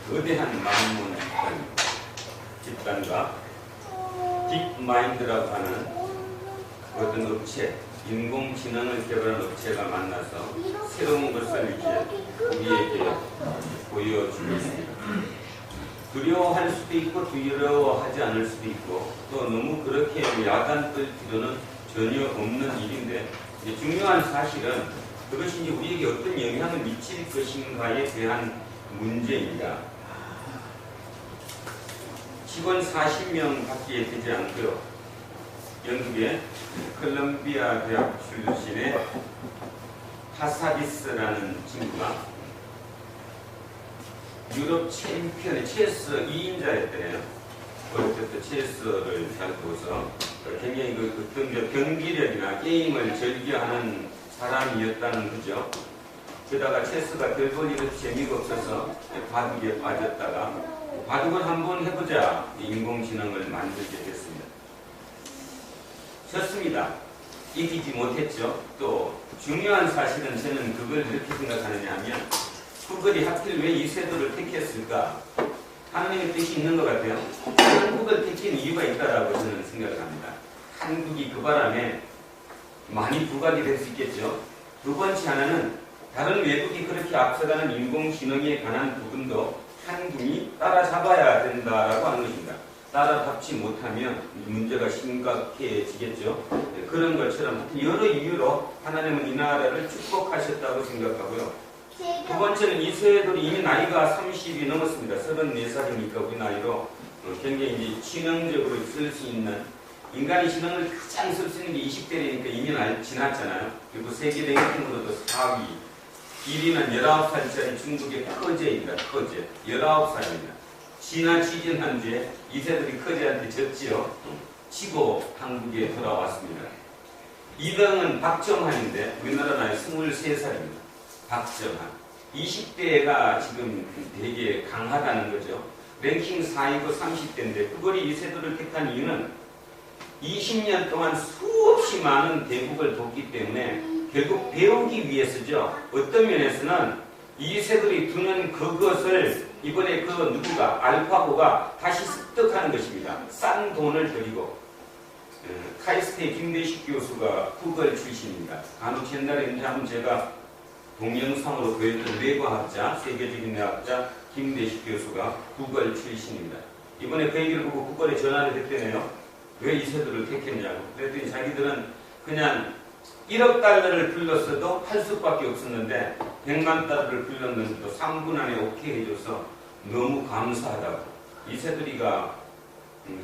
거대한 만문 집단과 딥마인드라고 하는 어떤 업체, 인공지능을 개발한 업체가 만나서 새로운 것을 이제 우리에게 보여주고 있습니다. 두려워할 수도 있고 두려워하지 않을 수도 있고 또 너무 그렇게 야단 떨 필요는 전혀 없는 일인데 중요한 사실은 그것이 이제 우리에게 어떤 영향을 미칠 것인가에 대한 문제입니다. 직원 40명 밖에 되지 않고요. 영국의 콜롬비아 대학 출신의 파사디스라는 친구가 유럽 챔피언의 체스 2인자였대요. 어릴 때부터 체스를 잘 보고서 굉장히 어떤 경기력이나 게임을 즐겨하는 사람이었다는 거죠. 게다가 체스가 별 볼 일이 재미가 없어서 바둑에 빠졌다가 바둑을 한번 해보자 인공지능을 만들게 됐습니다. 졌습니다. 이기지 못했죠. 또 중요한 사실은 저는 그걸 이렇게 생각하느냐 하면 구글이 하필 왜 이 세도를 택했을까? 하나님의 뜻이 있는 것 같아요. 한국을 택한 이유가 있다라고 저는 생각을 합니다. 한국이 그 바람에 많이 부각이 될 수 있겠죠. 두 번째 하나는 다른 외국이 그렇게 앞서가는 인공지능에 관한 부분도 한국이 따라잡아야 된다라고 하는 것입니다. 따라잡지 못하면 문제가 심각해지겠죠. 그런 것처럼 여러 이유로 하나님은 이 나라를 축복하셨다고 생각하고요. 두 번째는 이 세대들이 이미 나이가 30이 넘었습니다. 34살이니까 우리 나이로 굉장히 이제 지능적으로 쓸 수 있는 인간이 지능을 가장 쓸 수 있는 게 20대니까 이미 지났잖아요. 그리고 세계 랭킹으로도 4위. 1위는 19살짜리 중국의 커제입니다. 커제. 19살입니다. 지난 시즌 현재 이세들이 커제한테 졌지요. 치고 한국에 돌아왔습니다. 2등은 박정환인데 우리나라 나이 23살입니다. 박정환. 20대가 지금 되게 강하다는 거죠. 랭킹 4위고 30대인데 그거리 이세돌을 택한 이유는 20년 동안 수없이 많은 대국을 돕기 때문에 결국 배우기 위해서죠. 어떤 면에서는 이세돌이 두는 그것을 이번에 그 누구가 알파고가 다시 습득하는 것입니다. 싼 돈을 들이고 카이스트의 김대식 교수가 구글 출신입니다. 간혹 옛날에 한번 제가 동영상으로 보였던 뇌과학자, 세계적인 뇌학자 김대식 교수가 구글 출신입니다. 이번에 그 얘기를 보고 구글에 전화를 했대네요. 왜 이세돌을 택했냐고. 그랬더니 자기들은 그냥 1억 달러를 불렀어도 할 수밖에 없었는데 100만 달러를 불렀는데도 3분 안에 오케이 해줘서 너무 감사하다고. 이세돌이가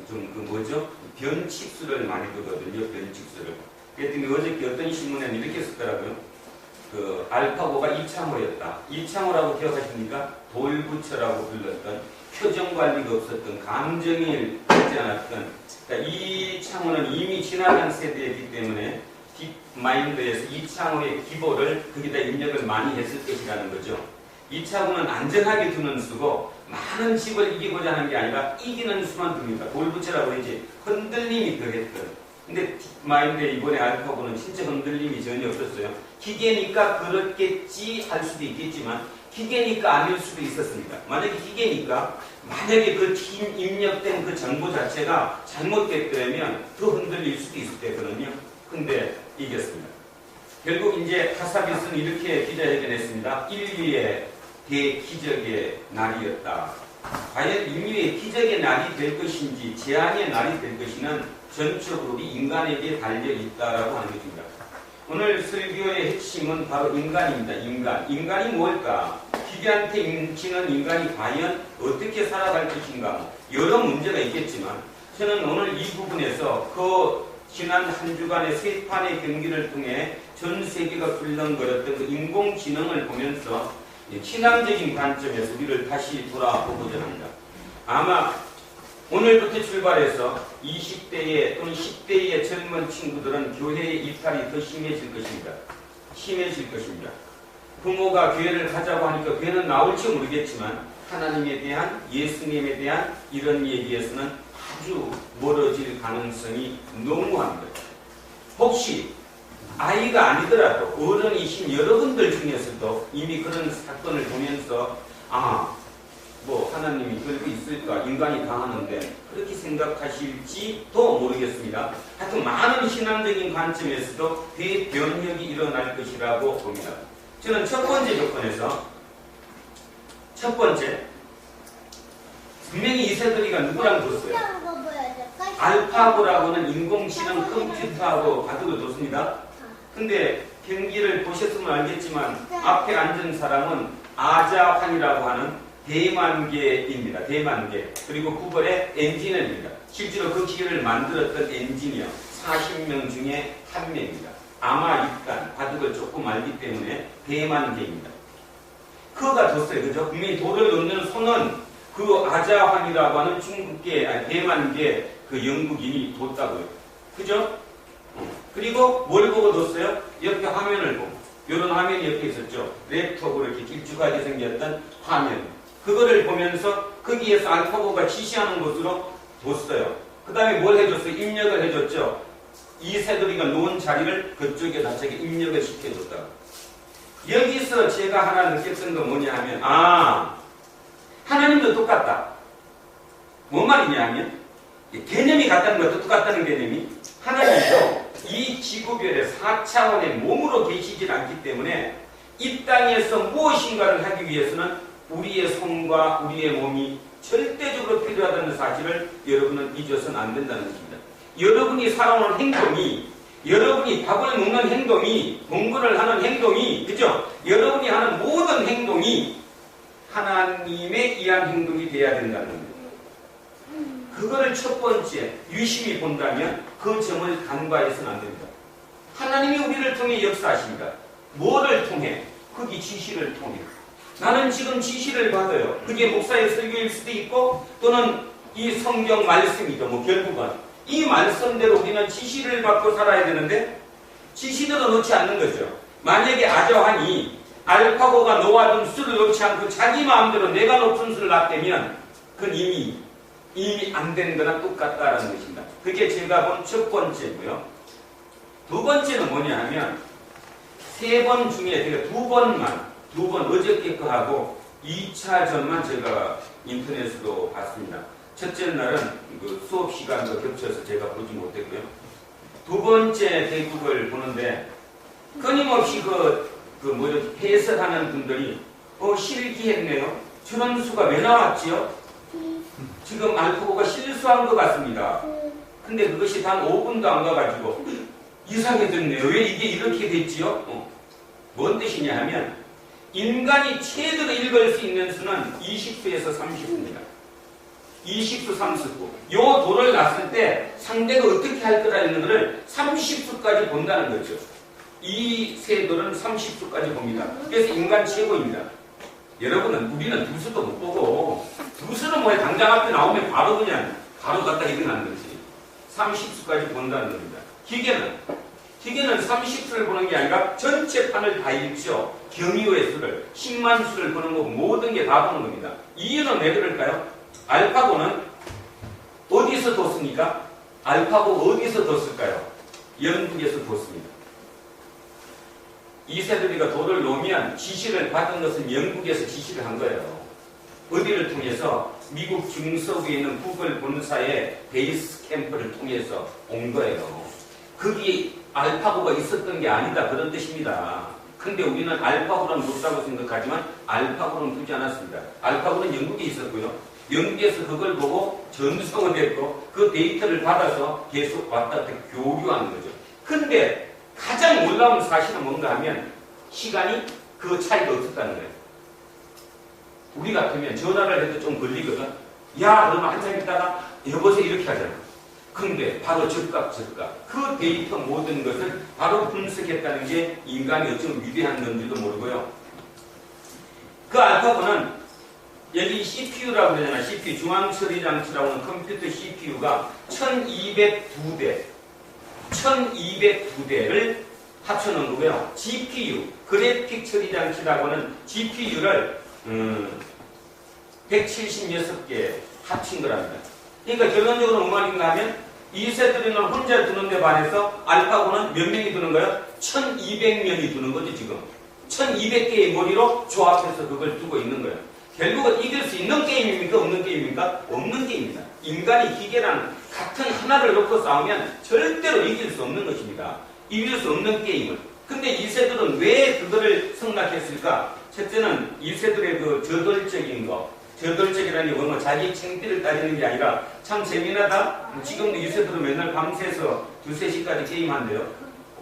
좀 그 뭐죠? 변칙수를 많이 두거든요. 변칙수를. 그랬더니 어저께 어떤 신문에는 이렇게 썼더라고요. 그 알파고가 이창호였다. 이창호라고 기억하십니까? 돌부처라고 불렀던 표정관리가 없었던 감정이 있지 않았던 그러니까 이창호는 이미 지나간 세대이기 때문에 딥마인드에서 이창호의 기보를 거기다 입력을 많이 했을 것이라는 거죠. 이창호는 안전하게 두는 수고 많은 집을 이기고자 하는 게 아니라 이기는 수만 둡니다. 돌부처라고 이제 흔들림이 더했던. 근데 딥마인드의 이번에 알파고는 진짜 흔들림이 전혀 없었어요. 기계니까 그렇겠지 할 수도 있겠지만 기계니까 아닐 수도 있었습니다. 만약에 기계니까 만약에 그 팀 입력된 그 정보 자체가 잘못됐더라면 더 흔들릴 수도 있었거든요. 근데 이겼습니다. 결국 이제 파사비스는 이렇게 기자회견했습니다. 인류의 대기적의 날이었다. 과연 인류의 기적의 날이 될 것인지 재앙의 날이 될 것이는 전적으로 우리 인간에게 달려있다라고 하는 것입니다. 오늘 설교의 핵심은 바로 인간입니다. 인간이 뭘까? 기계한테 지는 인간이 과연 어떻게 살아갈 것인가? 여러 문제가 있겠지만 저는 오늘 이 부분에서 그 지난 한 주간의 세 판의 경기를 통해 전 세계가 굴렁거렸던 그 인공지능을 보면서 신앙적인 관점에서 우리를 다시 돌아보고자 합니다. 아마 오늘부터 출발해서 20대의 또는 10대의 젊은 친구들은 교회의 이탈이 더 심해질 것입니다. 심해질 것입니다. 부모가 교회를 가자고 하니까 교회는 나올지 모르겠지만 하나님에 대한 예수님에 대한 이런 얘기에서는 아주 멀어질 가능성이 너무합니다. 혹시 아이가 아니더라도 어른이신 여러분들 중에서도 이미 그런 사건을 보면서 뭐 하나님이 그렇게 있을까? 인간이 다 하는데 그렇게 생각하실지도 모르겠습니다. 하여튼 많은 신앙적인 관점에서도 대변혁이 일어날 것이라고 봅니다. 저는 첫 번째 조건에서 첫 번째 분명히 이세돌이가 누구랑 뒀어요? 알파고라고는 인공지능 컴퓨터하고 바둑을 뒀습니다. 근데 경기를 보셨으면 알겠지만 앞에 앉은 사람은 아자환이라고 하는 대만계입니다. 대만계. 그리고 구걸의 엔지니어입니다. 실제로 그 기계를 만들었던 엔지니어 40명 중에 한 명입니다. 아마 일단 바둑을 조금 알기 때문에 대만계입니다. 그가 뒀어요. 그죠? 분명히 돌을 놓는 손은 그 아자환이라고 하는 중국계, 아니 대만계 그 영국인이 뒀다고요. 그죠? 그리고 뭘 보고 뒀어요? 옆에 화면을 보고. 이런 화면이 옆에 있었죠. 랩톱으로 이렇게 길쭉하게 생겼던 화면. 그거를 보면서 거기에서 알파고가 지시하는 곳으로 뒀어요. 그 다음에 뭘 해줬어요? 입력을 해줬죠. 이세돌이가 놓은 자리를 그쪽에다 저기 입력을 시켜줬다. 여기서 제가 하나 느꼈던 건 뭐냐 하면, 하나님도 똑같다. 뭔 말이냐 하면, 개념이 같다는 것도 똑같다는 개념이, 하나님도 이 지구별의 4차원의 몸으로 계시질 않기 때문에 이 땅에서 무엇인가를 하기 위해서는 우리의 손과 우리의 몸이 절대적으로 필요하다는 사실을 여러분은 잊어서는 안 된다는 것입니다. 여러분이 살아오는 행동이, 여러분이 밥을 먹는 행동이, 공부를 하는 행동이, 그죠? 여러분이 하는 모든 행동이 하나님에 의한 행동이 돼야 된다는 겁니다. 그거를 첫 번째 유심히 본다면 그 점을 간과해서는 안 됩니다. 하나님이 우리를 통해 역사하십니다. 뭐를 통해? 거기 지시를 통해. 나는 지금 지시를 받아요. 그게 목사의 설교일 수도 있고 또는 이 성경 말씀이죠. 결국은 이 말씀대로 우리는 지시를 받고 살아야 되는데 지시대로 놓지 않는 거죠. 만약에 아저환이 알파고가 놓아둔 수를 놓지 않고 자기 마음대로 내가 높은 수를 놨다면 그건 이미 안 된 거나 똑같다라는 것입니다. 그게 제가 본 첫 번째고요. 두 번째는 뭐냐 하면 세 번 중에 제가 두 번 어저께 거 하고 2차전만 제가 인터넷으로 봤습니다. 첫째 날은 그 수업 시간과 겹쳐서 제가 보지 못했고요. 두 번째 대국을 보는데 끊임없이 해설하는 분들이 실기했네요. 저런 수가 왜 나왔지요? 지금 알파고가 실수한 것 같습니다. 근데 그것이 단 5분도 안 가가지고 이상하게 됐네요. 왜 이게 이렇게 됐지요? 뭔 뜻이냐 하면 인간이 최대로 읽을 수 있는 수는 20수에서 30수입니다. 20수, 30수. 요 돌을 놨을 때 상대가 어떻게 할 거라는 것을 30수까지 본다는 거죠. 이 세 돌은 30수까지 봅니다. 그래서 인간 최고입니다. 여러분은 우리는 두 수도 못 보고 두 수는 뭐야 당장 앞에 나오면 바로 갖다 일어나는 거지. 30수까지 본다는 겁니다. 기계는 30수를 보는 게 아니라 전체 판을 다 읽죠. 경유의 수를 10만 수를 보는 거고 모든 게 다 보는 겁니다. 이유는 왜 그럴까요? 알파고는 어디서 뒀습니까? 알파고 어디서 뒀을까요? 영국에서 뒀습니다. 이세돌이가 돌을 놓으면 지시를 받은 것은 영국에서 지시를 한 거예요. 어디를 통해서? 미국 중서부에 있는 구글 본사의 베이스 캠프를 통해서 온 거예요. 거기에 알파고가 있었던 게 아니다 그런 뜻입니다. 근데 우리는 알파고는 뒀다고 생각하지만 알파고는 두지 않았습니다. 알파고는 영국에 있었고요. 영국에서 그걸 보고 전송을 했고 그 데이터를 받아서 계속 왔다 갔다 교류하는 거죠. 근데 가장 놀라운 사실은 뭔가 하면 시간이 그 차이가 없었다는 거예요. 우리 같으면 전화를 해도 좀 걸리거든. 야 그러면 한참 있다가 여보세요 이렇게 하잖아. 근데 바로 즉각 그 데이터 모든 것을 바로 분석했다는 게 인간이 어쩜 위대한 건지도 모르고요. 그 알파고는 여기 CPU라고 그러잖아요. CPU 중앙처리장치라고 하는 컴퓨터 CPU가 1202대를 합쳐놓은 거고요. GPU, 그래픽 처리장치라고 하는 GPU를 176개 합친 거랍니다. 그러니까 결론적으로 뭔 말인가 하면 이세돌이는 혼자 두는데 반해서 알파고는 몇 명이 두는 거예요? 1200명이 두는 거죠 지금. 1200개의 머리로 조합해서 그걸 두고 있는 거예요. 결국은 이길 수 있는 게임입니까? 없는 게임입니까? 없는 게임입니다. 인간이 기계랑 같은 하나를 놓고 싸우면 절대로 이길 수 없는 것입니다. 이길 수 없는 게임을. 근데 이세돌은 왜 그거를 승낙했을까? 첫째는 이세돌의 그 저돌적인 거, 저돌적이라니 뭐 자기 창피를 따지는 게 아니라 참 재미나다. 지금도 이세돌은 맨날 밤새서 2, 3시까지 게임한대요.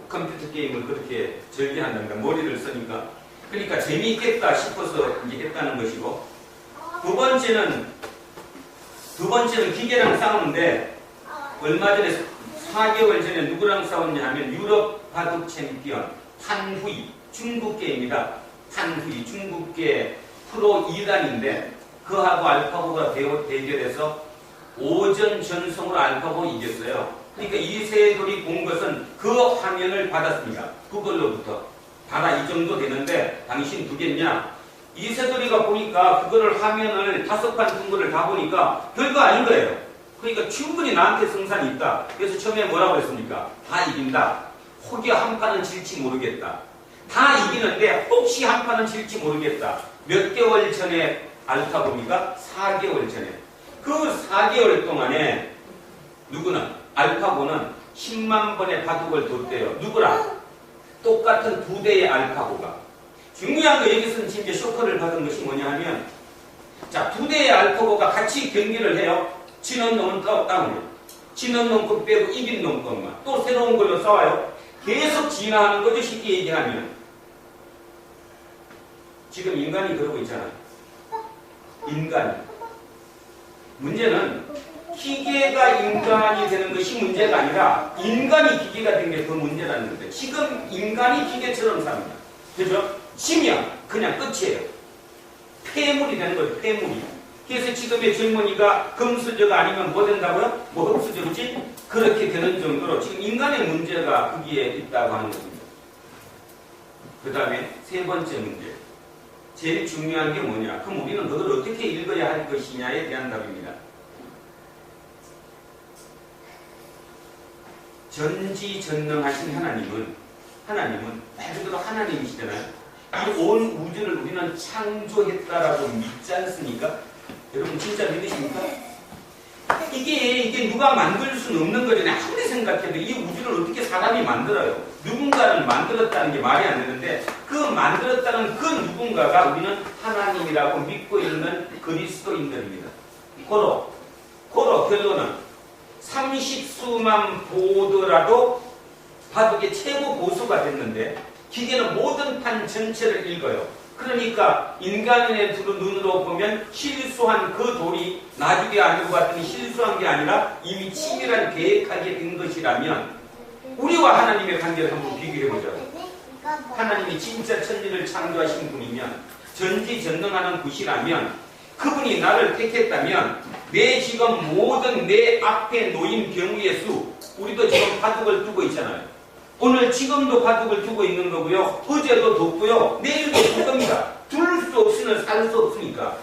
컴퓨터 게임을 그렇게 즐겨한답니다. 머리를 쓰니까. 그러니까 재미있겠다 싶어서 이제 했다는 것이고, 두 번째는 기계랑 싸우는데, 얼마 전에 4개월 전에 누구랑 싸웠냐 하면 유럽 바둑 챔피언 판후이, 중국계입니다. 판후이, 중국계 프로 2단인데 그하고 알파고가 대결해서 5전 전성으로 알파고 이겼어요. 그러니까 이세돌이 본 것은 그 화면을 받았습니다. 그걸로부터 봐라 이 정도 되는데 당신 두겠냐? 이세돌이가 보니까 그거를 화면을 5판 둔 거를 다 보니까 별거 아닌 거예요. 그러니까 충분히 나한테 승산이 있다. 그래서 처음에 뭐라고 했습니까? 다 이긴다. 혹여 한 판은 질지 모르겠다. 다 이기는데 혹시 한 판은 질지 모르겠다. 몇 개월 전에 알파고입니까? 4개월 전에. 그 4개월 동안에 알파고는 10만 번의 바둑을 뒀대요. 누구랑? 똑같은 2대의 알파고가. 중요한 거 여기서는 진짜 쇼크를 받은 것이 뭐냐 하면, 자, 2대의 알파고가 같이 경기를 해요. 지는 놈은 다운이에요. 지는 놈 것 빼고 이긴 놈 것만. 또 새로운 걸로 싸워요. 계속 진화하는 거죠. 쉽게 얘기하면. 지금 인간이 그러고 있잖아요. 인간이. 문제는 기계가 인간이 되는 것이 문제가 아니라 인간이 기계가 된 게 더 문제라는 건데, 지금 인간이 기계처럼 삽니다. 그죠? 지면 그냥 끝이에요. 폐물이 되는 거예요. 폐물이. 그래서 지금의 젊은이가 금수저가 아니면 뭐 된다고요? 뭐 흙수저지? 그렇게 되는 정도로 지금 인간의 문제가 거기에 있다고 하는 것입니다. 그 다음에 세 번째 문제. 제일 중요한 게 뭐냐? 그럼 우리는 그걸 어떻게 읽어야 할 것이냐에 대한 답입니다. 전지전능하신 하나님은 말 그대로 하나님이시잖아요. 이 온 우주를 우리는 창조했다라고 믿지 않습니까? 여러분 진짜 믿으십니까? 이게 누가 만들 수는 없는 거잖아요. 아무리 생각해도 이 우주를 어떻게 사람이 만들어요? 누군가를 만들었다는 게 말이 안 되는데, 그 만들었다는 그 누군가가 우리는 하나님이라고 믿고 있는 그리스도인들입니다. 고로 결론은 30수만 보더라도 바둑의 최고 고수가 됐는데, 기계는 모든 판 전체를 읽어요. 그러니까 인간의 눈으로 보면 실수한 그 돌이 나중에 알고 봤더니 실수한 게 아니라 이미 치밀한 계획하게 된 것이라면, 우리와 하나님의 관계를 한번 비교해보자고. 하나님이 진짜 천지를 창조하신 분이면, 전지전능하는 분이라면, 그분이 나를 택했다면 지금 모든 내 앞에 놓인 경우의 수, 우리도 지금 바둑을 두고 있잖아요. 오늘 지금도 바둑을 두고 있는 거고요. 어제도 뒀고요. 내일도 둘 겁니다. 둘 수 없으면 살 수 없으니까.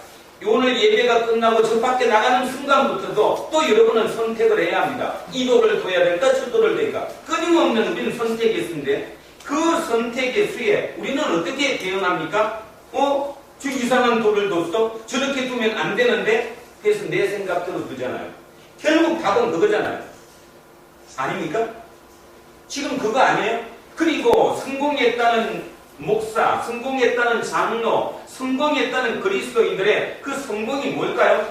오늘 예배가 끝나고 저 밖에 나가는 순간부터도 또 여러분은 선택을 해야 합니다. 이 돌을 둬야 될까? 저 돌을 될까? 끊임없는 우리는 선택의 수인데, 그 선택의 수에 우리는 어떻게 대응합니까? 저 이상한 돌을 뒀어? 저렇게 두면 안 되는데? 그래서 내 생각대로 두잖아요. 결국 답은 그거잖아요. 아닙니까? 지금 그거 아니에요? 그리고 성공했다는 목사, 성공했다는 장로, 성공했다는 그리스도인들의 그 성공이 뭘까요?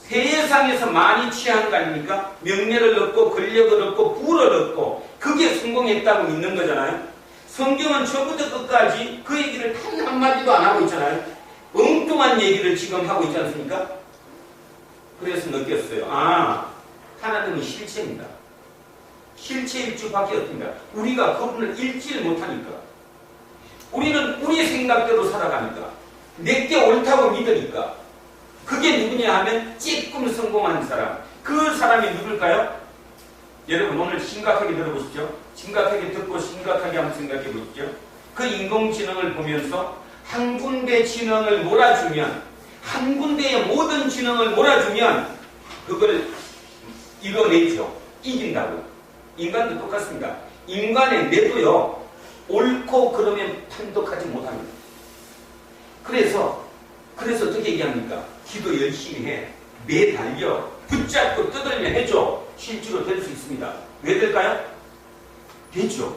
세상에서 많이 취한 거 아닙니까? 명예를 얻고 권력을 얻고 부를 얻고, 그게 성공했다고 믿는 거잖아요. 성경은 처음부터 끝까지 그 얘기를 단 한마디도 안 하고 있잖아요. 엉뚱한 얘기를 지금 하고 있지 않습니까? 그래서 느꼈어요. 하나님은 실체입니다. 실체일 수밖에 없습니다. 우리가 그분을 읽지를 못하니까. 우리는 우리 생각대로 살아가니까. 내게 옳다고 믿으니까. 그게 누구냐 하면 조금 성공한 사람. 그 사람이 누굴까요? 여러분 오늘 심각하게 들어보시죠. 심각하게 듣고 심각하게 한번 생각해 보시죠. 그 인공지능을 보면서 한 군데 지능을 몰아주면, 한 군데의 모든 지능을 몰아주면 그걸 이뤄내죠. 이긴다고. 인간도 똑같습니다. 인간의 뇌도요, 옳고 그러면 판독하지 못합니다. 그래서 그래서 어떻게 얘기합니까? 기도 열심히 해. 매달려. 붙잡고 뜯으며 해줘. 실제로 될 수 있습니다. 왜 될까요? 되죠.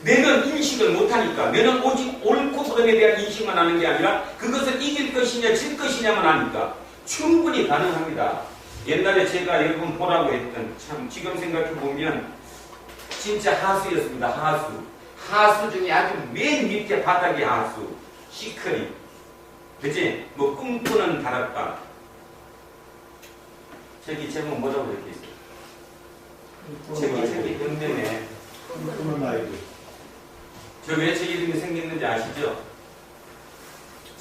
내는 인식을 못하니까. 내는 오직 옳고 그름에 대한 인식만 하는 게 아니라 그것을 이길 것이냐 질 것이냐만 하니까 충분히 가능합니다. 옛날에 제가 여러분 보라고 했던, 참 지금 생각해보면 진짜 하수였습니다. 하수 중에 아주 맨 밑에 바닥의 하수. 시크릿. 그치? 뭐 꿈꾸는 다락방. 저기 제목 뭐라고 이렇게 있어요? 저기 경전에 꿈꾸는 아이들. 저 왜 제 이름이 생겼는지 아시죠?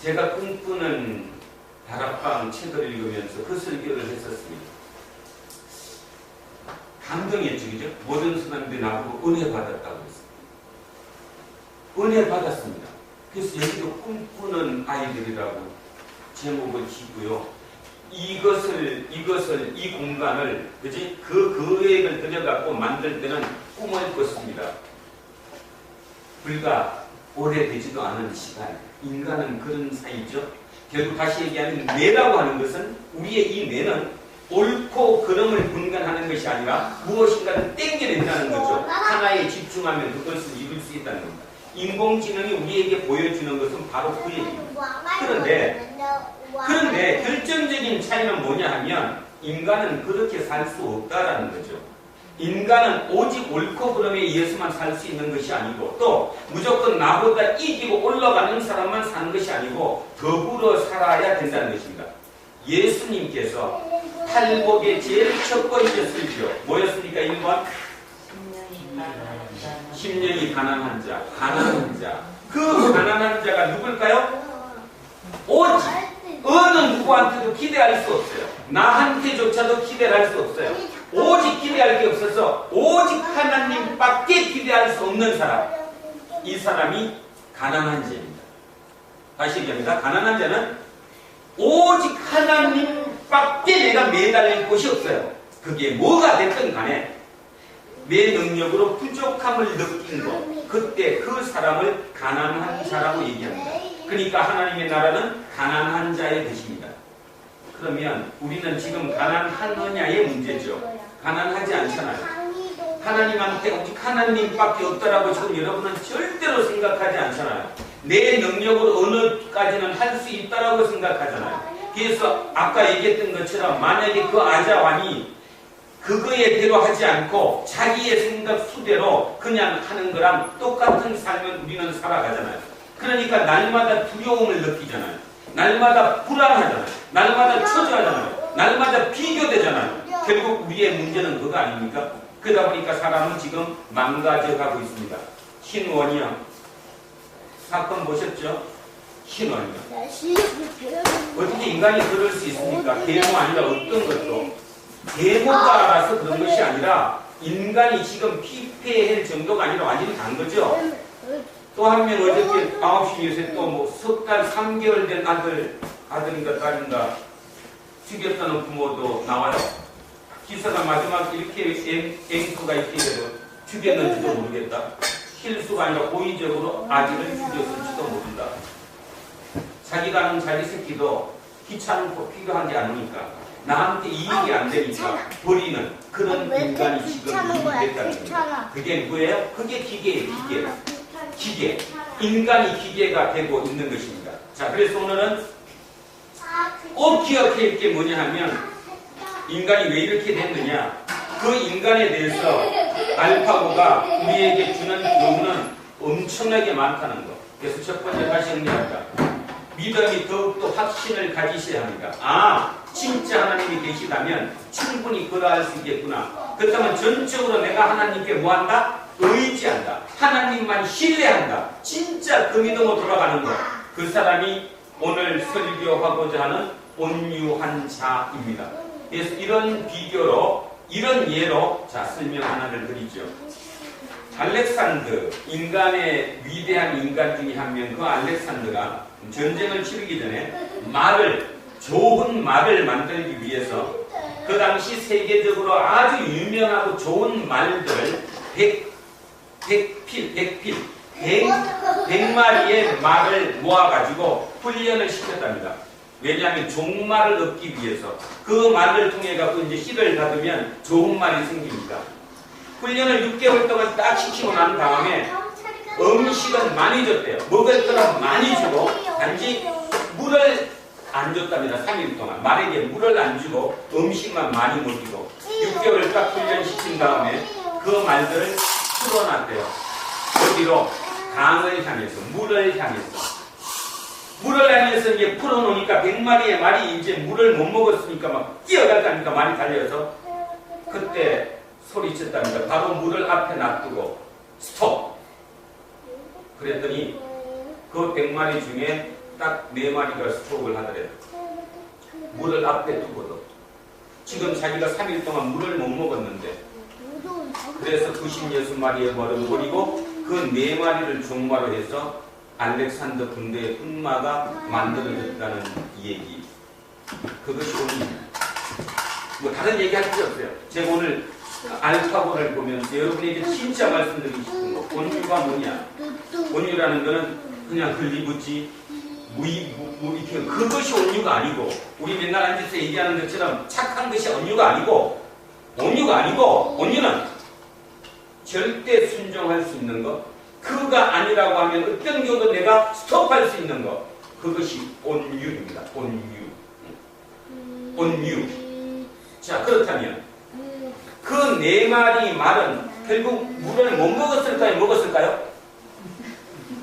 제가 꿈꾸는 다락방 책을 읽으면서 그 설교를 했었습니다. 감동이었죠, 그죠? 모든 사람들이 나보고 은혜 받았다고 했습니다. 은혜 받았습니다. 그래서 여기도 꿈꾸는 아이들이라고 제목을 짓고요. 이 공간을, 그지? 그 계획을 들여갖고 만들 때는 꿈을 꿨습니다. 불과 오래되지도 않은 시간. 인간은 그런 사이죠. 결국 다시 얘기하면 뇌라고 하는 것은, 우리의 이 뇌는 옳고 그름을 분간하는 것이 아니라 무엇인가를 땡겨낸다는 거죠. 하나에 집중하면 그것을 이룰 수 있다는 겁니다. 인공지능이 우리에게 보여주는 것은 바로 그 얘기입니다. 그런데 결정적인 차이는 뭐냐 하면 인간은 그렇게 살 수 없다라는 거죠. 인간은 오직 옳고 그름에 의해서만 살 수 있는 것이 아니고, 또 무조건 나보다 이기고 올라가는 사람만 사는 것이 아니고 더불어 살아야 된다는 것입니다. 예수님께서 팔복의 제일 첫 번째 설교 뭐였습니까? 1번? 심령이 가난한 자. 그 가난한 자가 누굴까요? 오직 어느 누구한테도 기대할 수 없어요. 나한테조차도 기대를 할 수 없어요. 오직 기대할 게 없어서 오직 하나님밖에 기대할 수 없는 사람. 이 사람이 가난한 자입니다. 다시 얘기합니다. 가난한 자는 오직 하나님밖에 내가 매달릴 곳이 없어요. 그게 뭐가 됐든 간에 내 능력으로 부족함을 느낀 것, 그때 그 사람을 가난한 자라고 얘기합니다. 그러니까 하나님의 나라는 가난한 자의 뜻입니다. 그러면 우리는 지금 가난하느냐의 문제죠. 가난하지 않잖아요. 하나님한테 오직 하나님밖에 없다라고 지금 여러분은 절대로 생각하지 않잖아요. 내 능력으로 어느까지는 할 수 있다라고 생각하잖아요. 그래서 아까 얘기했던 것처럼 만약에 그 아자왕이 그거에 대로 하지 않고 자기의 생각 수대로 그냥 하는 거랑 똑같은 삶을 우리는 살아가잖아요. 그러니까 날마다 두려움을 느끼잖아요. 날마다 불안하잖아요. 날마다 초조하잖아요. 날마다 비교되잖아요. 결국 우리의 문제는 그거 아닙니까? 그러다 보니까 사람은 지금 망가져가고 있습니다. 신원이요. 사건 보셨죠? 신원이요. 어떻게 인간이 그럴 수 있습니까? 계모 아니라 어떤 것도. 계모가 알아서 그런 것이 아니라 인간이 지금 피폐할 정도가 아니라 완전히 단 거죠. 또 한 명 어저께 9시 뉴스에 또 뭐 석 달 3개월 된 아들인가 딸인가 죽였다는 부모도 나와요. 기사가 마지막 이렇게 앵커가 이렇게 돼도 죽였는지도 모르겠다. 실수가 아니라 고의적으로 아들을 죽였을지도 모른다. 자기가 하는 자기 새끼도 귀찮고 필요하지 않으니까 나한테 이익이 안 되니까 버리는 그런 인간이 지금 이익이 됐다는 겁니다. 그게 누구예요? 그게 기계예요. 기계. 인간이 기계가 되고 있는 것입니다. 자, 그래서 오늘은 꼭 기억할 게 뭐냐 하면 인간이 왜 이렇게 됐느냐. 그 인간에 대해서 알파고가 우리에게 주는 교훈은 엄청나게 많다는 것. 그래서 첫 번째 다시 정리합니다. 믿음이 더욱더 확신을 가지셔야 합니다. 아, 진짜 하나님이 계시다면 충분히 그러할 수 있겠구나. 그렇다면 전적으로 내가 하나님께 뭐한다? 의지한다. 하나님만 신뢰한다. 진짜 그 믿음으로 돌아가는 것. 그 사람이 오늘 설교하고자 하는 온유한 자입니다. 그래서 이런 비교로, 이런 예로 자 설명 하나를 드리죠. 알렉산더, 인간의 위대한 인간 중에 한 명, 그 알렉산더가 전쟁을 치르기 전에 좋은 말을 만들기 위해서 그 당시 세계적으로 아주 유명하고 좋은 말들 100필 100마리의 말을 모아가지고 훈련을 시켰답니다. 왜냐하면 종말을 얻기 위해서 그 말을 통해 갖고 이제 씨를 받으면 좋은 말이 생기니까. 훈련을 6개월 동안 딱 시키고 난 다음에 음식은 많이 줬대요. 먹을 거는 많이 주고 단지 물을 안 줬답니다. 3일 동안 말에게 물을 안 주고 음식만 많이 먹이고 6개월 딱 훈련시킨 다음에 그 말들을 풀어놨대요. 어디로? 강을 향해서, 물을 향해서. 물을 향해서 이제 풀어놓으니까 100마리의 말이 이제 물을 못 먹었으니까 막 뛰어갈다니까 많이 달려서 그때 소리쳤답니다. 바로 물을 앞에 놔두고 스톱. 그랬더니 그 100마리 중에 딱 4마리가 스톱을 하더래요. 물을 앞에 두고도. 지금 자기가 3일 동안 물을 못 먹었는데 그래서 96마리의 말을 버리고 그 4마리를 종마로 해서 알렉산더 군대의 흑마가 만들어졌다는 얘기. 그것이 온유입니다. 뭐 다른 얘기 할 필요 없어요. 제가 오늘 알파고를 보면서 여러분에게 진짜 말씀드리고 싶은 거. 온유가 뭐냐? 온유라는 거는 그냥 글리붙지 이렇게 그것이 온유가 아니고 우리 맨날 앉아서 얘기하는 것처럼 착한 것이 온유가 아니고 온유는 절대 순종할 수 있는 것, 그가 아니라고 하면 어떤 경우도 내가 스톱할 수 있는 것, 그것이 온유입니다. 온유. 자, 그렇다면 그 4마리 말은 결국 물을 못 먹었을까요? 먹었을까요?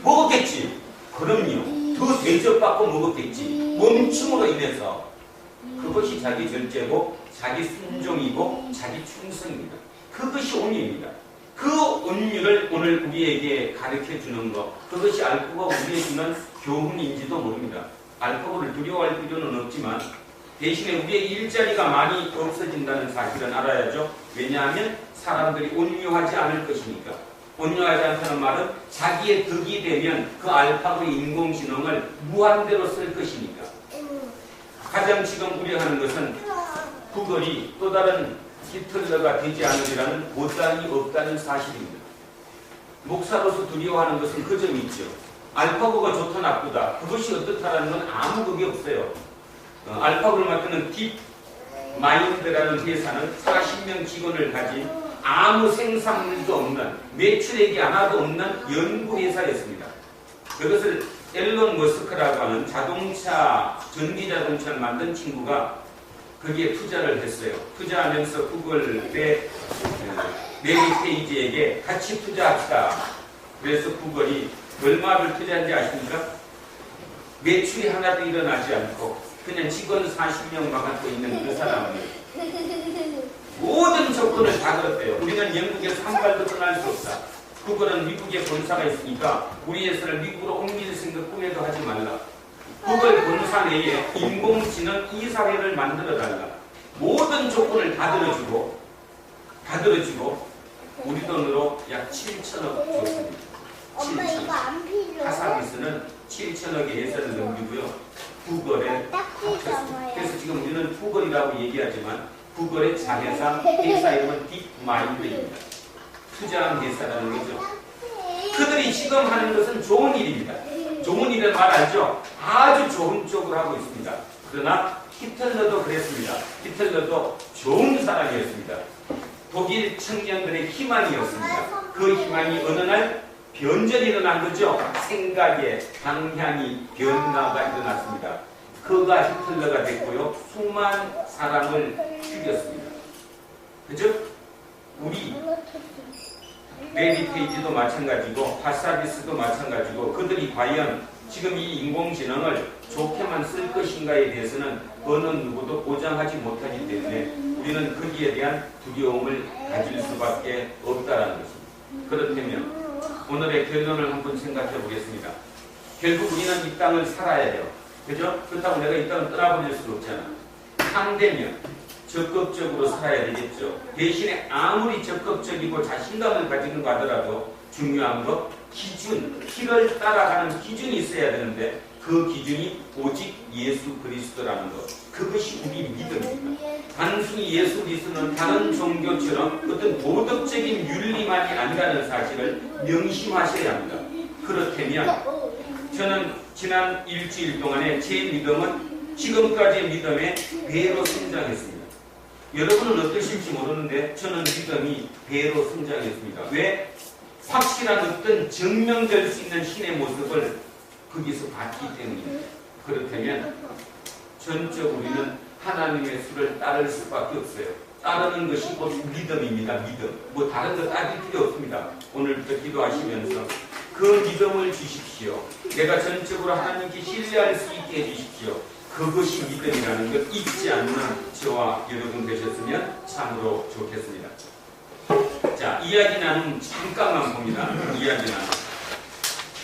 먹었겠지. 그럼요. 더 대접받고 먹었겠지. 멈춤으로 인해서. 그것이 자기 절제고 자기 순종이고 자기 충성입니다. 그것이 온유입니다. 그 온유를 오늘 우리에게 가르쳐주는 것, 그것이 알파고가 우리에게 주는 교훈인지도 모릅니다. 알파고를 두려워할 필요는 없지만 대신에 우리의 일자리가 많이 없어진다는 사실은 알아야죠. 왜냐하면 사람들이 온유하지 않을 것이니까. 온유하지 않다는 말은 자기의 덕이 되면 그 알파고의 인공지능을 무한대로 쓸 것이니까. 가장 지금 우려하는 것은 구글이 또 다른 히틀러가 되지 않으리라는 보장이 없다는 사실입니다. 목사로서 두려워하는 것은 그 점이 있죠. 알파고가 좋다 나쁘다 그것이 어떻다라는 건 아무 그게 없어요. 알파고를 맡는 딥마인드라는 회사는 40명 직원을 가진 아무 생산물도 없는 매출액이 하나도 없는 연구회사였습니다. 그것을 앨런 머스크라고 하는 전기자동차를 만든 친구가 거기에 투자를 했어요. 투자하면서 구글의 메리 페이지에게 같이 투자합시다. 그래서 구글이 얼마를 투자한지 아십니까? 매출이 하나도 일어나지 않고 그냥 직원 40명만 갖고 있는 그 사람을 모든 조건을 다 걸었대요. 우리는 영국에서 한 발도 떠날 수 없다. 구글은 미국에 본사가 있으니까 우리 회사를 미국으로 옮길 생각 꿈에도 하지 말라. 구글 본사 내에 인공지능 이사회를 만들어달라. 모든 조건을 다 들어주고 우리 돈으로 약 7천억 줬습니다. 7천억. 하사비스는 7천억의 예산을 넘기고요. 구글에 합쳤습니다. 그래서 지금 우리는 구글이라고 얘기하지만 구글의 자회사 이름은 딥마인드입니다. 투자한 회사라는 거죠. 그들이 지금 하는 것은 좋은 일입니다. 좋은 일은 말 알죠? 아주 좋은 쪽으로 하고 있습니다. 그러나 히틀러도 그랬습니다. 히틀러도 좋은 사람이었습니다. 독일 청년들의 희망이었습니다. 그 희망이 어느 날 변절이 일어난 거죠. 생각의 방향이 변화가 일어났습니다. 그가 히틀러가 됐고요. 수만 사람을 죽였습니다. 그죠? 우리 메리 페이지도 마찬가지고 파사비스도 마찬가지고 그들이 과연 지금 이 인공지능을 좋게만 쓸 것인가에 대해서는 어느 누구도 보장하지 못하기 때문에 우리는 거기에 대한 두려움을 가질 수밖에 없다는 것입니다. 그렇다면 오늘의 결론을 한번 생각해 보겠습니다. 결국 우리는 이 땅을 살아야 돼요. 그죠? 그렇다고 내가 이 땅을 떠나버릴 수도 없잖아. 상대면 적극적으로 살아야 되겠죠. 대신에 아무리 적극적이고 자신감을 가지는 거 하더라도 중요한 거 기준, 길을 따라가는 기준이 있어야 되는데 그 기준이 오직 예수 그리스도라는 것. 그것이 우리 믿음입니다. 단순히 예수 그리스도는 다른 종교처럼 어떤 도덕적인 윤리만이 아니라는 사실을 명심하셔야 합니다. 그렇다면 저는 지난 일주일 동안에 제 믿음은 지금까지의 믿음의 배로 성장했습니다. 여러분은 어떠실지 모르는데 저는 믿음이 배로 성장했습니다. 왜? 확실한 어떤 증명될 수 있는 신의 모습을 거기서 봤기 때문입니다. 그렇다면 전적으로 우리는 하나님의 수를 따를 수밖에 없어요. 따르는 것이 곧 믿음입니다. 믿음. 뭐 다른 거 따질 필요 없습니다. 오늘부터 기도하시면서 그 믿음을 주십시오. 내가 전적으로 하나님께 신뢰할 수 있게 해주십시오. 그것이 믿음이라는 것 잊지 않는 저와 여러분 되셨으면 참으로 좋겠습니다. 자, 이야기 나눔 잠깐만 봅니다. 이야기 나눔.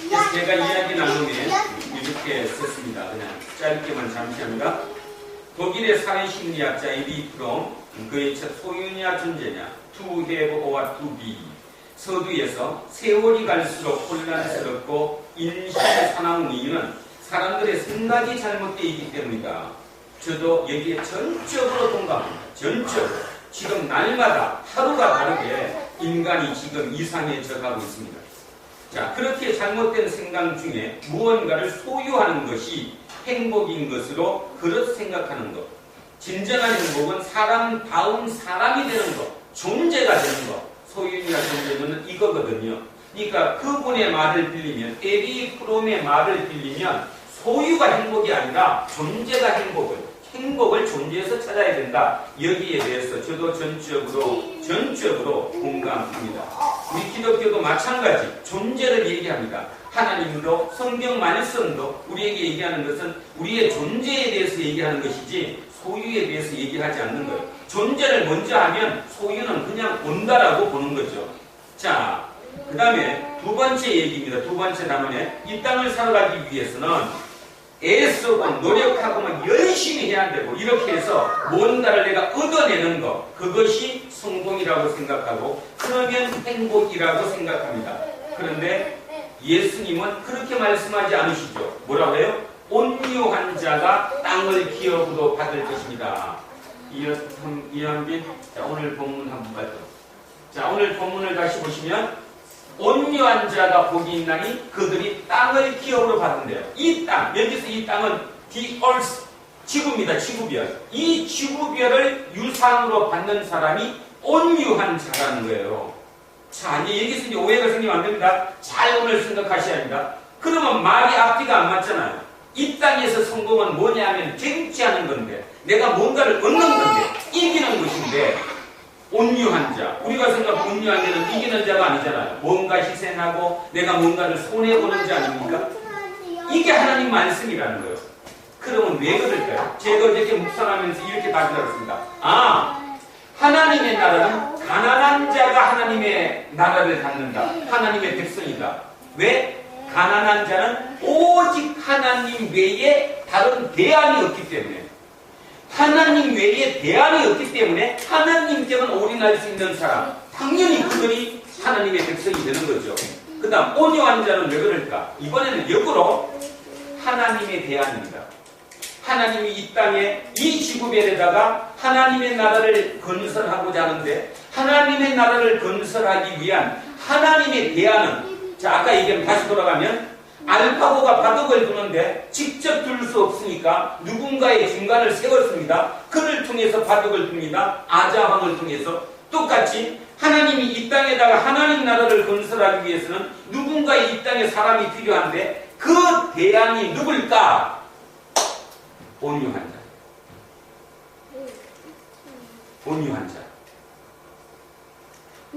그래서 제가 이야기 나눔에 이렇게 썼습니다. 그냥 짧게만 잠시 합니다. 독일의 사회심리학자 에리 프롬, 그의 책 소유냐 존재냐, To have or to be. 서두에서 세월이 갈수록 혼란스럽고 인식이 사나운 이유는 사람들의 생각이 잘못되어 있기 때문이다. 저도 여기에 전적으로 동감합니다. 전적으로. 지금 날마다 하루가 다르게 인간이 지금 이상해져 가고 있습니다. 자, 그렇게 잘못된 생각 중에 무언가를 소유하는 것이 행복인 것으로 그렇게 생각하는 것. 진정한 행복은 사람다운 사람이 되는 것, 존재가 되는 것. 소유냐 존재는 이거거든요. 그러니까 그분의 말을 빌리면, 에리 프롬의 말을 빌리면 소유가 행복이 아니라 존재가 행복을 존재에서 찾아야 된다. 여기에 대해서 저도 전적으로 공감합니다. 우리 기독교도 마찬가지 존재를 얘기합니다. 하나님도 성경 말씀도 우리에게 얘기하는 것은 우리의 존재에 대해서 얘기하는 것이지 소유에 대해서 얘기하지 않는 거예요. 존재를 먼저 하면 소유는 그냥 온다라고 보는 거죠. 자, 그 다음에 두 번째 얘기입니다. 두 번째 단원에 이 땅을 살아가기 위해서는 애쓰고 노력하고 열심히 해야 되고 이렇게 해서 뭔가를 내가 얻어내는 것, 그것이 성공이라고 생각하고 그러면 행복이라고 생각합니다. 그런데 예수님은 그렇게 말씀하지 않으시죠. 뭐라고 해요? 온유한 자가 땅을 기업으로 받을 것입니다. 이현빈, 자, 오늘 본문 한번 봐요. 자, 오늘 본문을 다시 보시면 온유한 자가 복이 있나니 그들이 땅을 기업으로 받는데요. 이 땅, 여기서 이 땅은 the earth, 지구입니다. 지구별. 이 지구별을 유산으로 받는 사람이 온유한 자라는 거예요. 자, 여기서 이제 오해가 생기면 안 됩니다. 잘 오늘 생각하셔야 합니다. 그러면 말이 앞뒤가 안 맞잖아요. 이 땅에서 성공은 뭐냐 하면 쟁취하는 건데, 내가 뭔가를 얻는 건데, 이기는 것인데, 온유한 자. 우리가 생각하는 온유한 자는 이기는 자가 아니잖아요. 뭔가 희생하고 내가 뭔가를 손해보는 자 아닙니까? 이게 하나님 말씀이라는 거예요. 그러면 왜 그럴까요? 제가 어저께 묵상하면서 이렇게 답을 들었습니다. 아, 하나님의 나라는 가난한 자가 하나님의 나라를 갖는다. 하나님의 백성이다. 왜? 가난한 자는 오직 하나님 외에 다른 대안이 없기 때문에. 하나님 외에 대안이 없기 때문에 하나님께만 올인할 수 있는 사람, 당연히 그들이 하나님의 백성이 되는 거죠. 그 다음 온유한 자는 왜 그럴까? 이번에는 역으로 하나님의 대안입니다. 하나님이 이 땅에 이 지구별에다가 하나님의 나라를 건설하고자 하는데 하나님의 나라를 건설하기 위한 하나님의 대안은, 자, 아까 얘기하면 다시 돌아가면 알파고가 바둑을 두는데 직접 둘 수 없으니까 누군가의 중간을 세웠습니다. 그를 통해서 바둑을 둡니다. 아자왕을 통해서. 똑같이 하나님이 이 땅에다가 하나님 나라를 건설하기 위해서는 누군가의 이 땅에 사람이 필요한데 그 대안이 누굴까? 온유한 자. 온유한 자.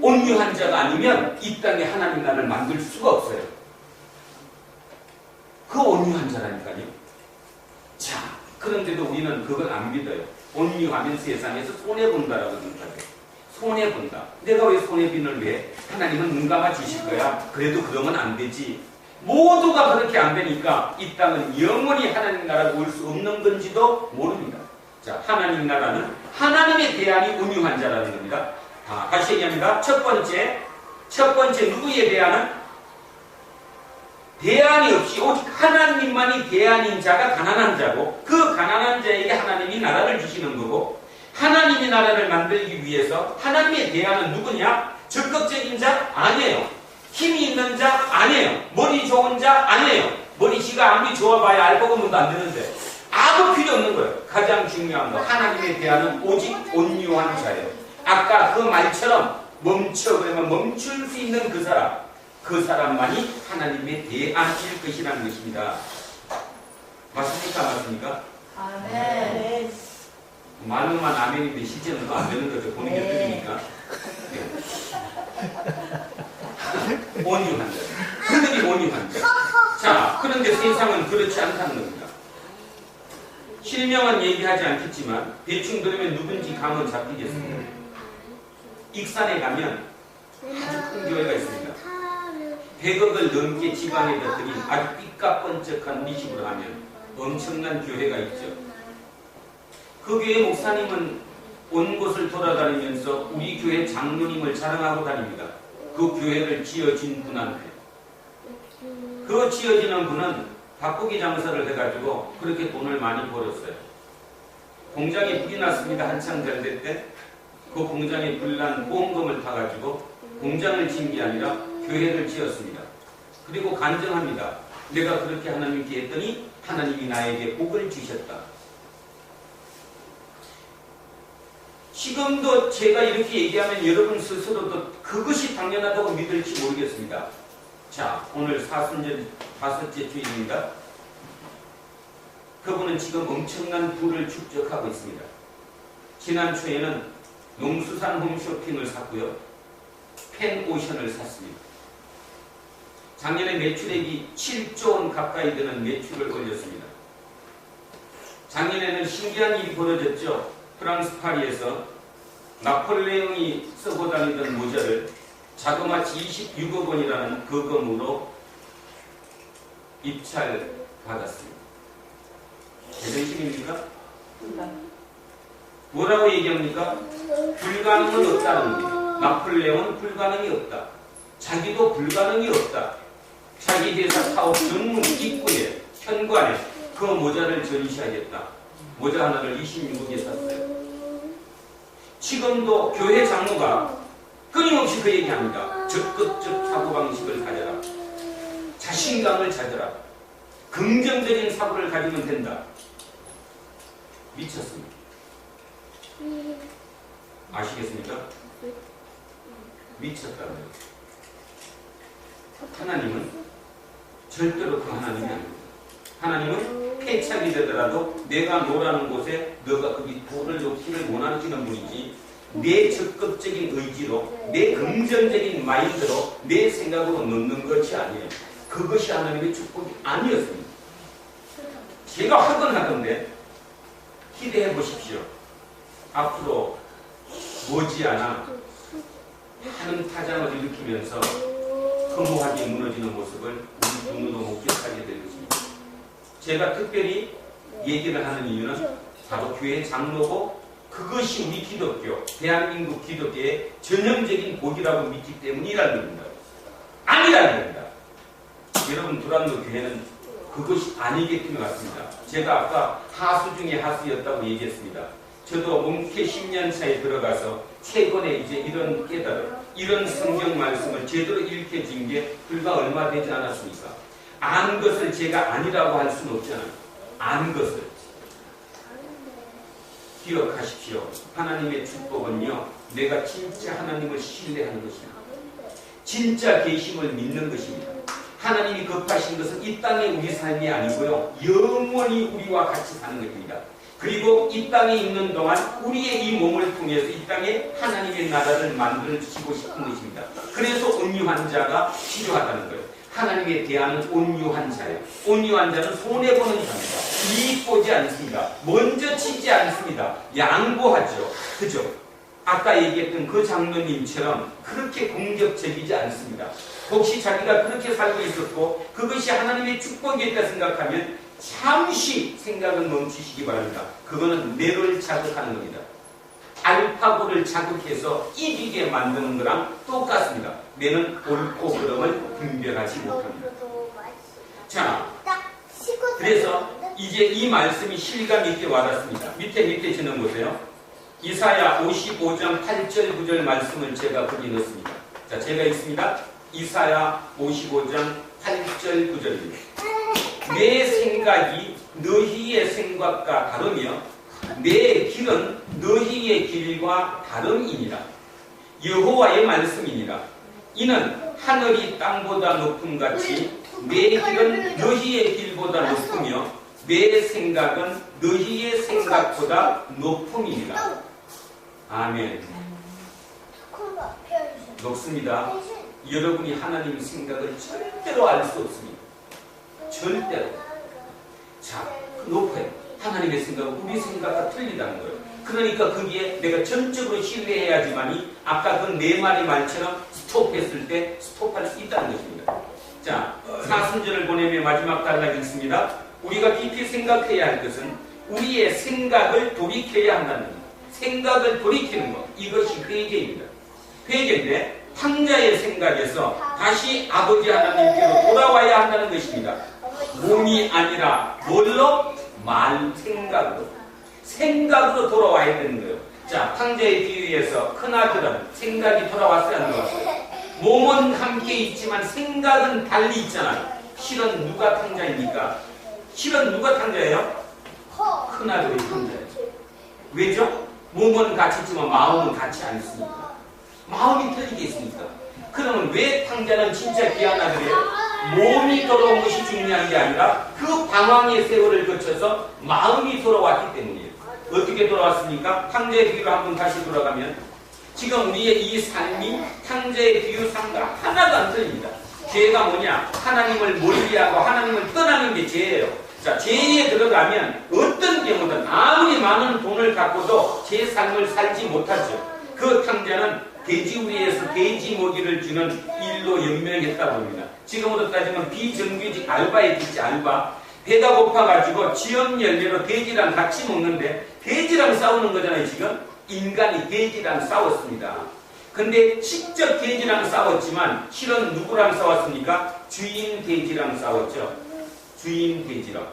온유한 자가 아니면 이 땅에 하나님 나라를 만들 수가 없어요. 그 온유한 자라니까요. 자, 그런데도 우리는 그걸 안 믿어요. 온유하면 세상에서 손해본다라고 생각해요. 손해본다. 내가 왜 손해빈을 왜? 하나님은 눈 감아 주실 거야. 그래도 그러면 안 되지. 모두가 그렇게 안 되니까 이 땅은 영원히 하나님 나라가 올 수 없는 건지도 모릅니다. 자, 하나님 나라는 하나님의 대안이 온유한 자라는 겁니다. 다시 얘기합니다. 첫 번째 누구의 대안은? 대안이 없이 오직 하나님만이 대안인 자가 가난한 자고, 그 가난한 자에게 하나님이 나라를 주시는 거고, 하나님이 나라를 만들기 위해서 하나님의 대안은 누구냐? 적극적인 자? 아니에요. 힘이 있는 자 아니에요. 머리 좋은 자 아니에요. 머리 지가 아무리 좋아봐야 알고보면도 안 되는데 아무 필요 없는 거예요. 가장 중요한 거 하나님에 대한 오직 온유한 자예요. 아까 그 말처럼 멈춰 그러면 멈출 수 있는 그 사람만이 하나님의 대안일 것이라는 것입니다. 맞습니까? 맞습니까? 아멘. 말로만 아멘인데 실제는 또 안 되는 거죠. 보는 게 틀리니까. 네. 온유한 자. 그들이 온유한 자. 자, 그런데 세상은 그렇지 않다는 겁니다. 실명은 얘기하지 않겠지만 대충 들으면 누군지 감은 잡히겠습니다. 익산에 가면 아주 큰 교회가 있습니다. 100억을 넘게 지방에다 드린 아주 삐까뻔쩍한 우리 식으로 하면 엄청난 교회가 있죠. 그 교회 목사님은 온 곳을 돌아다니면서 우리 교회 장로님을 자랑하고 다닙니다. 그 교회를 지어진 분한테. 그 지어지는 분은 바꾸기 장사를 해가지고 그렇게 돈을 많이 벌었어요. 공장에 불이 났습니다. 한창 잘 될 때. 그 공장에 불난 보험금을 타가지고 공장을 지은 게 아니라 교회를 지었습니다. 그리고 간증합니다. 내가 그렇게 하나님께 했더니 하나님이 나에게 복을 주셨다. 지금도 제가 이렇게 얘기하면 여러분 스스로도 그것이 당연하다고 믿을지 모르겠습니다. 자, 오늘 사순절 5째 주일입니다. 그분은 지금 엄청난 부를 축적하고 있습니다. 지난 초에는 농수산 홈쇼핑을 샀고요. 펜오션을 샀습니다. 작년에 매출액이 7조 원 가까이 되는 매출을 올렸습니다. 작년에는 신기한 일이 벌어졌죠. 프랑스 파리에서 나폴레옹이 쓰고 다니던 모자를 자그마치 26억 원이라는 거금으로 입찰받았습니다. 제정신입니까? 뭐라고 얘기합니까? 불가능은 없다는 겁니다. 나폴레옹은 불가능이 없다. 자기도 불가능이 없다. 자기 회사 사업 전문 입구에 현관에 그 모자를 전시하겠다. 모자 하나를 26억에 샀어요. 지금도 교회 장로가 끊임없이 그 얘기합니다. 적극적 사고방식을 가져라. 자신감을 가져라. 긍정적인 사고를 가지면 된다. 미쳤습니다. 아시겠습니까? 미쳤다는 거예요. 하나님은 절대로 그 하나님이 아닙니다. 하나님은 폐착이 되더라도 내가 노라는 곳에 너가 거기 돌을 놓기를 원하시는 분이지 내 적극적인 의지로 내 긍정적인 마인드로 내 생각으로 넣는 것이 아니에요. 그것이 하나님의 축복이 아니었습니다. 제가 확언하던데 기대해 보십시오. 앞으로 머지않아 하는 타장을 일으키면서 허무하게 무너지는 모습을 우리 누구도 목격하게 될 것입니다. 제가 특별히 얘기를 하는 이유는 바로 교회 장로고 그것이 우리 기독교, 대한민국 기독교의 전형적인 복이라고 믿기 때문이라는 겁니다. 아니라는 겁니다. 여러분 두란노 교회는 그것이 아니겠던 것 같습니다. 제가 아까 하수 중에 하수였다고 얘기했습니다. 저도 목회 10년 차에 들어가서 최근에 이제 이런 깨달음, 이런 성경 말씀을 제대로 읽혀진 게 불과 얼마 되지 않았습니까? 아는 것을 제가 아니라고 할 수는 없잖아요. 아는 것을. 기억하십시오. 하나님의 축복은요, 내가 진짜 하나님을 신뢰하는 것입니다. 진짜 계심을 믿는 것입니다. 하나님이 급하신 것은 이 땅의 우리 삶이 아니고요, 영원히 우리와 같이 사는 것입니다. 그리고 이 땅에 있는 동안 우리의 이 몸을 통해서 이 땅에 하나님의 나라를 만들어주시고 싶은 것입니다. 그래서 온유한 자가 필요하다는 거예요. 하나님에 대한 온유한 자예요. 온유한 자는 손해보는 자입니다. 이익 보지 않습니다. 먼저 치지 않습니다. 양보하죠. 그죠? 아까 얘기했던 그 장로님처럼 그렇게 공격적이지 않습니다. 혹시 자기가 그렇게 살고 있었고 그것이 하나님의 축복이었다 생각하면 잠시 생각을 멈추시기 바랍니다. 그거는 뇌를 자극하는 겁니다. 알파고를 자극해서 이기게 만드는 거랑 똑같습니다. 뇌는 옳고 그름을 분별하지 못합니다. 자, 그래서 이제 이 말씀이 실감 있게 와닿습니다. 밑에 저는 보세요. 이사야 55장 8절 9절 말씀을 제가 거기 넣습니다. 자, 제가 읽습니다. 이사야 55장 8절 9절입니다. 내 생각이 너희의 생각과 다르며 내 길은 너희의 길과 다름이니라. 여호와의 말씀이니라. 이는 하늘이 땅보다 높음같이 내 길은 너희의 길보다 높으며 내 생각은 너희의 생각보다 높음이니라. 아멘. 높습니다. 여러분이 하나님의 생각을 절대로 알 수 없습니다. 절대로. 자, 높아요. 하나님의 생각은 우리 생각과 틀리다는 거예요. 그러니까 거기에 내가 전적으로 신뢰해야지만이 아까 그 네 마리 말처럼 스톱했을 때 스톱할 수 있다는 것입니다. 자, 사순절을 보내며 마지막 단락 읽습니다. 우리가 깊이 생각해야 할 것은 우리의 생각을 돌이켜야 한다는 겁니다. 생각을 돌이키는 것, 이것이 회개입니다. 회개인데 탕자의 생각에서 다시 아버지 하나님께로 돌아와야 한다는 것입니다. 몸이 아니라 뭘로? 말 생각으로. 생각으로 돌아와야 되는 거예요. 자, 탕자의 비유에서 큰아들은 생각이 돌아왔어야 하는 것 같아요. 몸은 함께 있지만 생각은 달리 있잖아요. 실은 누가 탕자입니까? 실은 누가 탕자예요? 큰아들이 탕자예요. 왜죠? 몸은 같이 있지만 마음은 같이 안 있으니까. 마음이 틀리게 있으니까. 그러면 왜 탕자는 진짜 귀한 아들이에요? 몸이 돌아온 것이 중요한 게 아니라 그 방황의 세월을 거쳐서 마음이 돌아왔기 때문이에요. 어떻게 돌아왔습니까? 탕자의 비유로 한번 다시 돌아가면 지금 우리의 이 삶이 탕자의 비유상과 하나도 안 틀립니다. 죄가 뭐냐? 하나님을 멀리하고 하나님을 떠나는 게 죄예요. 자, 죄에 들어가면 어떤 경우든 아무리 많은 돈을 갖고도 제 삶을 살지 못하죠. 그 탕자는 돼지우리에서 돼지 먹이를 주는 일로 연명했다고 합니다. 지금으로 따지면 비정규직 알바했겠지, 알바. 배가 고파가지고 지역 열매로 돼지랑 같이 먹는데 돼지랑 싸우는 거잖아요. 지금 인간이 돼지랑 싸웠습니다. 근데 직접 돼지랑 싸웠지만 실은 누구랑 싸웠습니까? 주인 돼지랑 싸웠죠. 주인 돼지랑.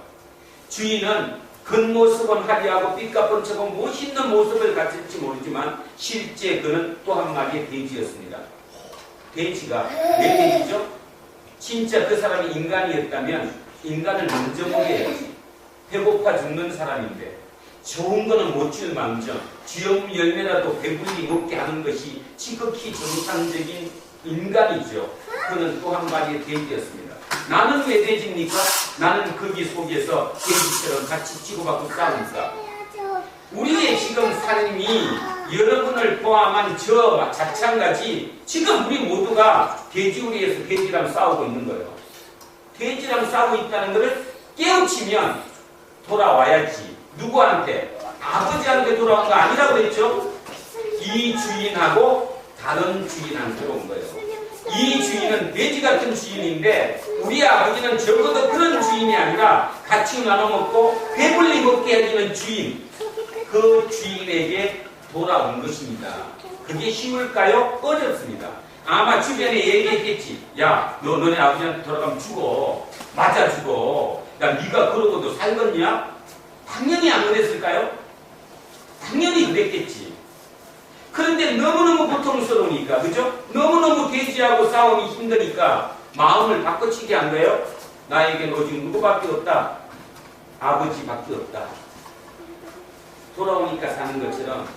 주인은 겉모습은 화려하고 삐까뻔쩍하고 멋있는 모습을 가질지 모르지만 실제 그는 또 한 마리의 돼지였습니다. 돼지가 왜 돼지죠? 진짜 그 사람이 인간이었다면 인간을 먼저 먹여야지. 배고파 죽는 사람인데 좋은 거는 못 줄 망정 쥐염 열매라도 배불리 먹게 하는 것이 지극히 정상적인 인간이죠. 그는 또 한 마리의 돼지였습니다. 나는 왜 돼지입니까? 나는 거기 속에서 돼지처럼 같이 치고받고 싸우니까. 우리의 지금 삶이 여러분을 포함한 저 마찬가지 지금 우리 모두가 돼지우리에서 돼지랑 싸우고 있는 거예요. 돼지랑 싸우고 있다는 것을 깨우치면 돌아와야지. 누구한테? 아버지한테 돌아온 거 아니라고 그랬죠? 이 주인하고 다른 주인한테 온 거예요. 이 주인은 돼지 같은 주인인데 우리 아버지는 적어도 그런 주인이 아니라 같이 나눠 먹고 배불리 먹게 해주는 주인, 그 주인에게 돌아온 것입니다. 그게 쉬울까요? 어렵습니다. 아마 주변에 얘기했겠지. 야, 너네 아버지한테 돌아가면 죽어. 맞아 죽어. 야, 네가 그러고도 살겠냐? 당연히 안 그랬을까요? 당연히 그랬겠지. 그런데 너무너무 고통스러우니까, 그죠? 너무너무 돼지하고 싸움이 힘드니까 마음을 바꿔치게 한 거예요. 나에겐 오직 누구밖에 없다? 아버지밖에 없다. 돌아오니까 사는 것처럼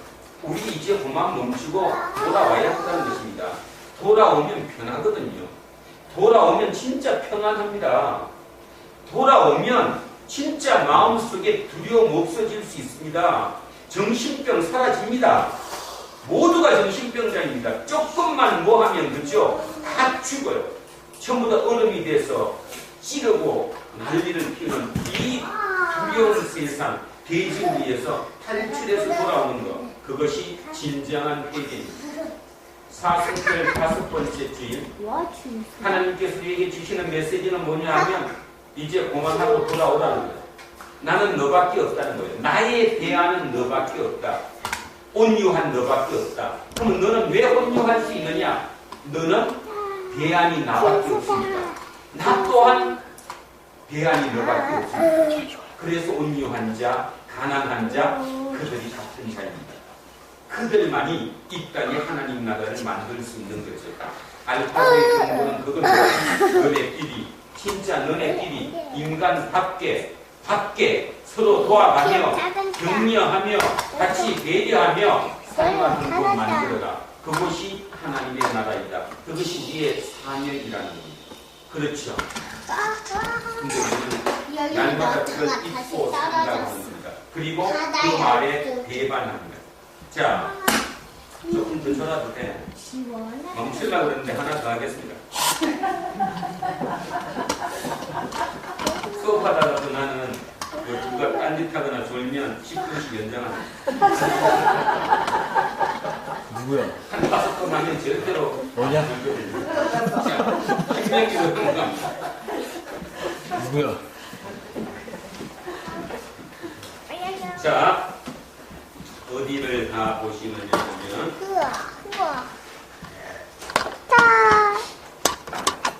우리 이제 그만 멈추고 돌아와야 한다는 것입니다. 돌아오면 편하거든요. 돌아오면 진짜 편안합니다. 돌아오면 진짜 마음속에 두려움 없어질 수 있습니다. 정신병 사라집니다. 모두가 정신병자입니다. 조금만 뭐 하면 그죠? 다 죽어요. 전부 다 얼음이 돼서 찌르고 난리를 피우는 이 두려운 세상, 돼지우리에서 탈출해서 돌아오는 것, 그것이 진정한 회개입니다. 사순절 5번째 주일, 하나님께서 우리에게 주시는 메시지는 뭐냐 하면 이제 그만하고 돌아오라는 거예요. 나는 너밖에 없다는 거예요. 나에 대하는 너밖에 없다. 온유한 너밖에 없다. 그러면 너는 왜 온유할 수 있느냐? 너는 대안이 나밖에 없습니다. 나 또한 대안이 너밖에 없습니다. 그래서 온유한 자, 가난한 자, 그들이 같은 자입니다. 그들만이 이 땅에 하나님 나라를 만들 수 있는 거죠. 알파고의 정보는 그겁니다. 너네끼리, 진짜 너네끼리 인간답게 서로 도와가며 격려하며 같이 배려하며 살아가는 것 만들어라. 그것이 하나님의 나라이다. 그것이 우리의 사명이라는 겁니다. 그렇죠. 근데 우리는 날마다 그걸 잊고 산다고 하는 겁니다. 그리고 그 말에 배반합니다. 자, 조금 더 줘라도 돼. 멈추려고 그러는데 하나 더 하겠습니다. 수업하다가도 나는 누가 딴짓하거나 졸면 10분씩 연장합니다. 누구야? 한 5번 하면 절대로 뭐냐? 자, 생명기도 동감합니다. 누구야? 자, 어디를 다 보시느냐 하면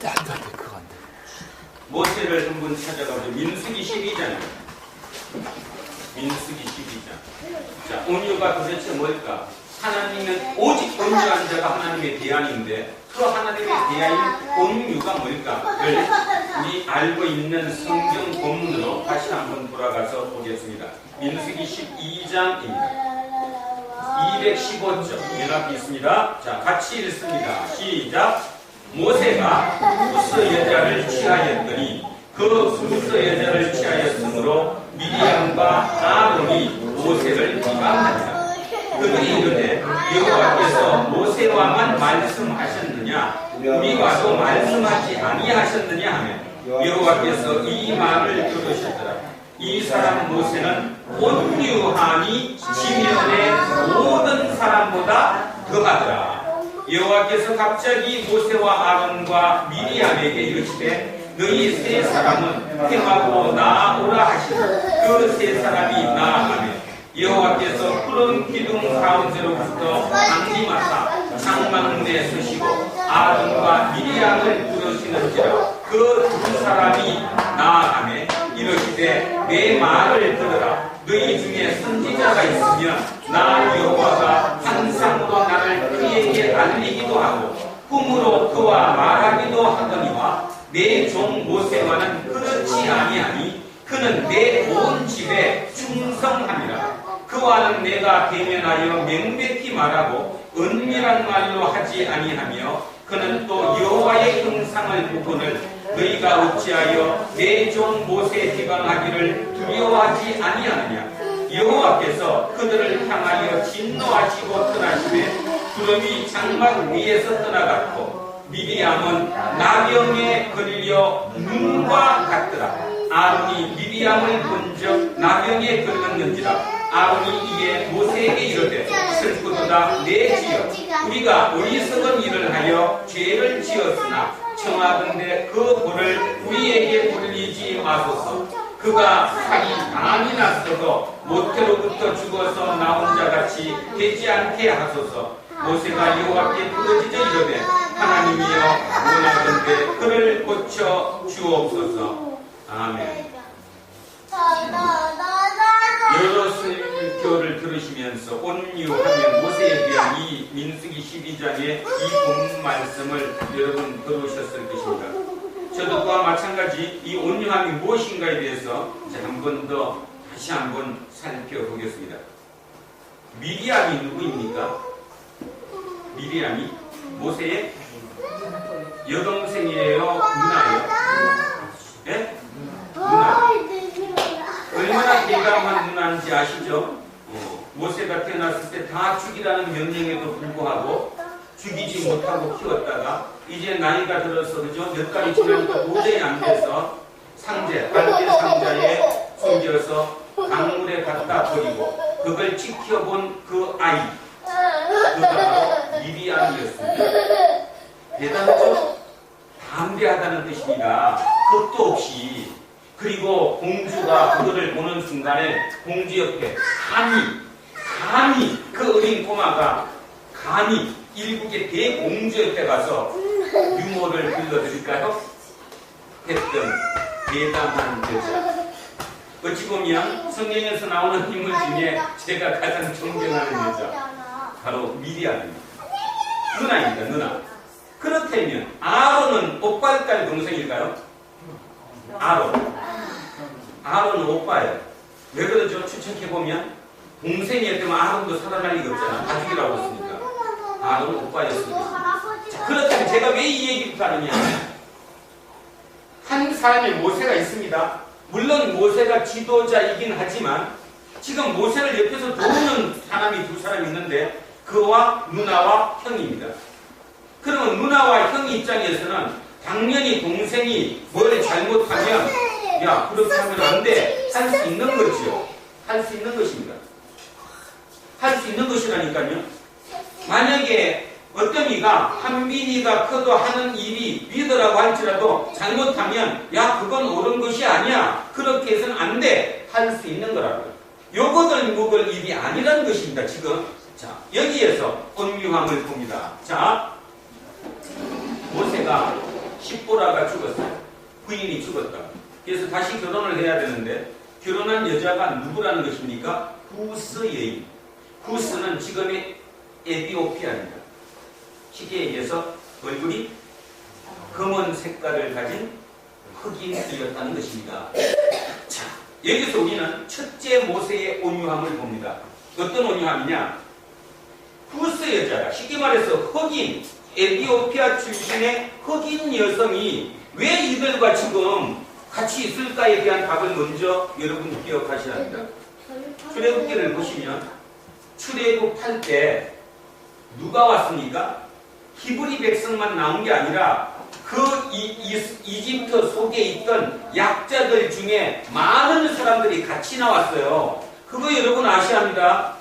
안돼 그거 안돼. 모세를 한번 찾아가서 민수기 12장입니다. 민수기 12장. 자, 온유가 도대체 뭘까? 하나님은 오직 온유한 자가 하나님의 대안인데 그 하나님의 대안인 온유가 뭘까?를 우리 알고 있는 성경 본문으로 다시 한번 돌아가서 보겠습니다. 민수기 12장입니다. 215쪽 맨 앞에 있습니다. 자, 같이 읽습니다. 시작. 모세가 구스 여자를 취하였더니 그 구스 여자를 취하였으므로 미리암과 아론이 모세를 비방하니라. 그들이 이르되 여호와께서 모세와만 말씀하셨느냐 우리와도 말씀하지 아니하셨느냐 하며 여호와께서 이 말을 들으셨더라. 이 사람 모세는 온유하니 지면의 모든 사람보다 더하더라. 여호와께서 갑자기 모세와 아론과 미리암에게 이르시되 너희 세 사람은 행하고 나아오라 하시니 그 세 사람이 나아가며 여호와께서 푸른 기둥 가운데로부터 강림하사 장막문에 서시고 아론과 미리암을 부르시는지라. 그 두 사람이 나아가며 이르시되 내 말을 들으라. 너희 중에 선지자가 있으면 나 여호와가 환상으로 나를 그에게 알리기도 하고 꿈으로 그와 말하기도 하거니와 내 종 모세와는 그렇지 아니하니 그는 내 온 집에 충성함이라. 그와는 내가 대면하여 명백히 말하고 은밀한 말로 하지 아니하며 그는 또 여호와의 형상을 보거늘 너희가 어찌하여 내 종 모세 비방하기를 두려워하지 아니하느냐. 여호와께서 그들을 향하여 진노하시고 떠나시되 구름이 장막 위에서 떠나갔고 미리암은 나병에 걸려 눈과 같더라. 아론이 미리암을 본즉 나병에 걸렸는지라. 아론이 이에 모세에게 이르되 슬프도다 내 지여 우리가 어리석은 일을 하여 죄를 지었으나 청하건대 그 벌을 우리에게 돌리지 마소서. 그가 살이 많이 났어도 모태로부터 죽어서 나온 자같이 되지 않게 하소서. 모세가 여호와께 부르짖어 이르되 하나님이여 원하건대 그를 고쳐 주옵소서. 아멘. 여러 설교를 들으시면서 온유하면 모세에 대한 이 민수기 12장의 이 본 말씀을 여러분 들으셨을 것입니다. 저도 그와 마찬가지 이 온유함이 무엇인가에 대해서 한 번 더 다시 한번 살펴보겠습니다. 미리암이 누구입니까? 미리암이 모세의 여동생이에요? 누나예요? 예? 누나. 얼마나 대담한 누나인지 아시죠? 모세가 태어났을 때 다 죽이라는 명령에도 불구하고 죽이지 못하고 키웠다가 이제 나이가 들어서 그죠? 몇 달이 지나니까 도저히 안 돼서 상제, 빨대 상자에 숨겨서 강물에 갖다 버리고 그걸 지켜본 그 아이, 그가 바로 미리암이었습니다. 대단하죠? 담대하다는 뜻입니다. 겁도 없이. 그리고 공주가 그들을 보는 순간에 공주 옆에 감히 그 어린 꼬마가 감히 일국의 대공주 옆에 가서 유모를 불러드릴까요? 했던 대담한 여자. 어찌 보면 성경에서 나오는 인물 중에 제가 가장 존경하는 여자. 바로 미리암입니다. 누나입니다. 누나. 그렇다면 아론은 오빠일까요? 동생일까요? 아론은 오빠예요. 왜 그러죠? 추측해보면 동생이었다면 아론도 살아날 리가 없잖아. 가족이라고 했으니까. 아론은 오빠였습니다. 자, 그렇다면 제가 왜 이 얘기부터 하느냐. 한 사람의 모세가 있습니다. 물론 모세가 지도자이긴 하지만 지금 모세를 옆에서 도우는 사람이 두 사람이 있는데 그와 누나와 형입니다. 그러면 누나와 형 입장에서는 당연히 동생이 뭘 잘못하면 야 그렇게 하면 안 돼. 할 수 있는 거죠. 할 수 있는 것입니다. 할 수 있는 것이라니까요. 만약에 어떤 이가 한민이가 커도 하는 일이 리더라고 할지라도 잘못하면 야 그건 옳은 것이 아니야. 그렇게 해서는 안 돼. 할 수 있는 거라고요. 요거들 먹을 일이 아니라는 것입니다. 지금 자 여기에서 온유함을 봅니다. 자 모세가 십보라가 죽었어요. 부인이 죽었다. 그래서 다시 결혼을 해야 되는데 결혼한 여자가 누구라는 것입니까? 구스 여인. 구스는 지금의 에티오피아입니다. 쉽게 얘기해서 얼굴이 검은 색깔을 가진 흑인이었다는 것입니다. 자, 여기서 우리는 첫째 모세의 온유함을 봅니다. 어떤 온유함이냐? 구스 여자가 쉽게 말해서 흑인, 에티오피아 출신의 흑인 여성이 왜 이들과 지금 같이 있을까에 대한 답을 먼저 여러분 기억하셔야 합니다. 출애굽기를 보시면 출애굽할 때 누가 왔습니까? 히브리 백성만 나온 게 아니라 그 이집트 속에 있던 약자들 중에 많은 사람들이 같이 나왔어요. 그거 여러분 아셔야 합니다.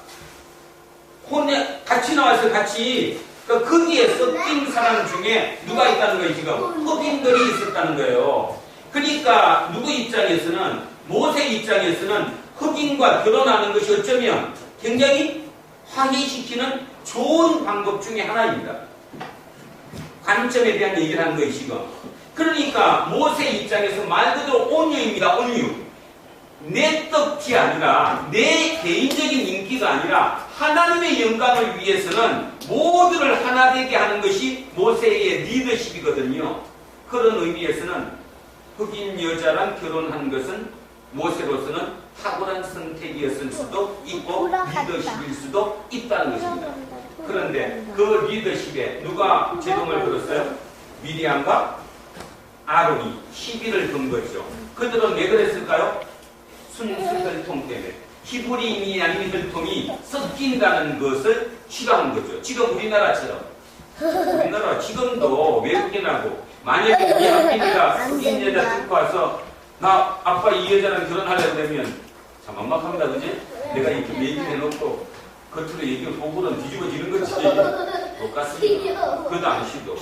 같이 나왔어요. 같이. 그러니까 거기에 섞인 사람 중에 누가 있다는 거예요. 지금 흑인들이 있었다는 거예요. 그러니까 누구 입장에서는 모세 입장에서는 흑인과 결혼하는 것이 어쩌면 굉장히 화해시키는 좋은 방법 중에 하나입니다. 관점에 대한 얘기를 하는 거예요. 지금. 그러니까 모세 입장에서 말 그대로 온유입니다. 온유. 내 떡이 아니라 내 개인적인 인기가 아니라 하나님의 영광을 위해서는 모두를 하나 되게 하는 것이 모세의 리더십이거든요. 그런 의미에서는 흑인 여자랑 결혼한 것은 모세로서는 탁월한 선택이었을 수도 있고 리더십일 수도 있다는 것입니다. 그런데 그 리더십에 누가 제동을 걸었어요? 미리암과 아론이 시비를 건 거죠. 그들은 왜 그랬을까요? 순수혈통 때문에 히브리인이 아닌 혈통이 섞인다는 것을 싫어하는 거죠. 지금 우리나라처럼 우리나라 지금도 외국인하고 만약에 우리 학인이가 흑인 여자 듣고 와서 나 아빠 이 여자랑 결혼하려고 그러면 참 막막합니다. 그지? 내가 이렇게 얘기를 해놓고 겉으로 얘기를 보고는 뒤집어지는 거지. 똑같습니다. 그것도 안 시도.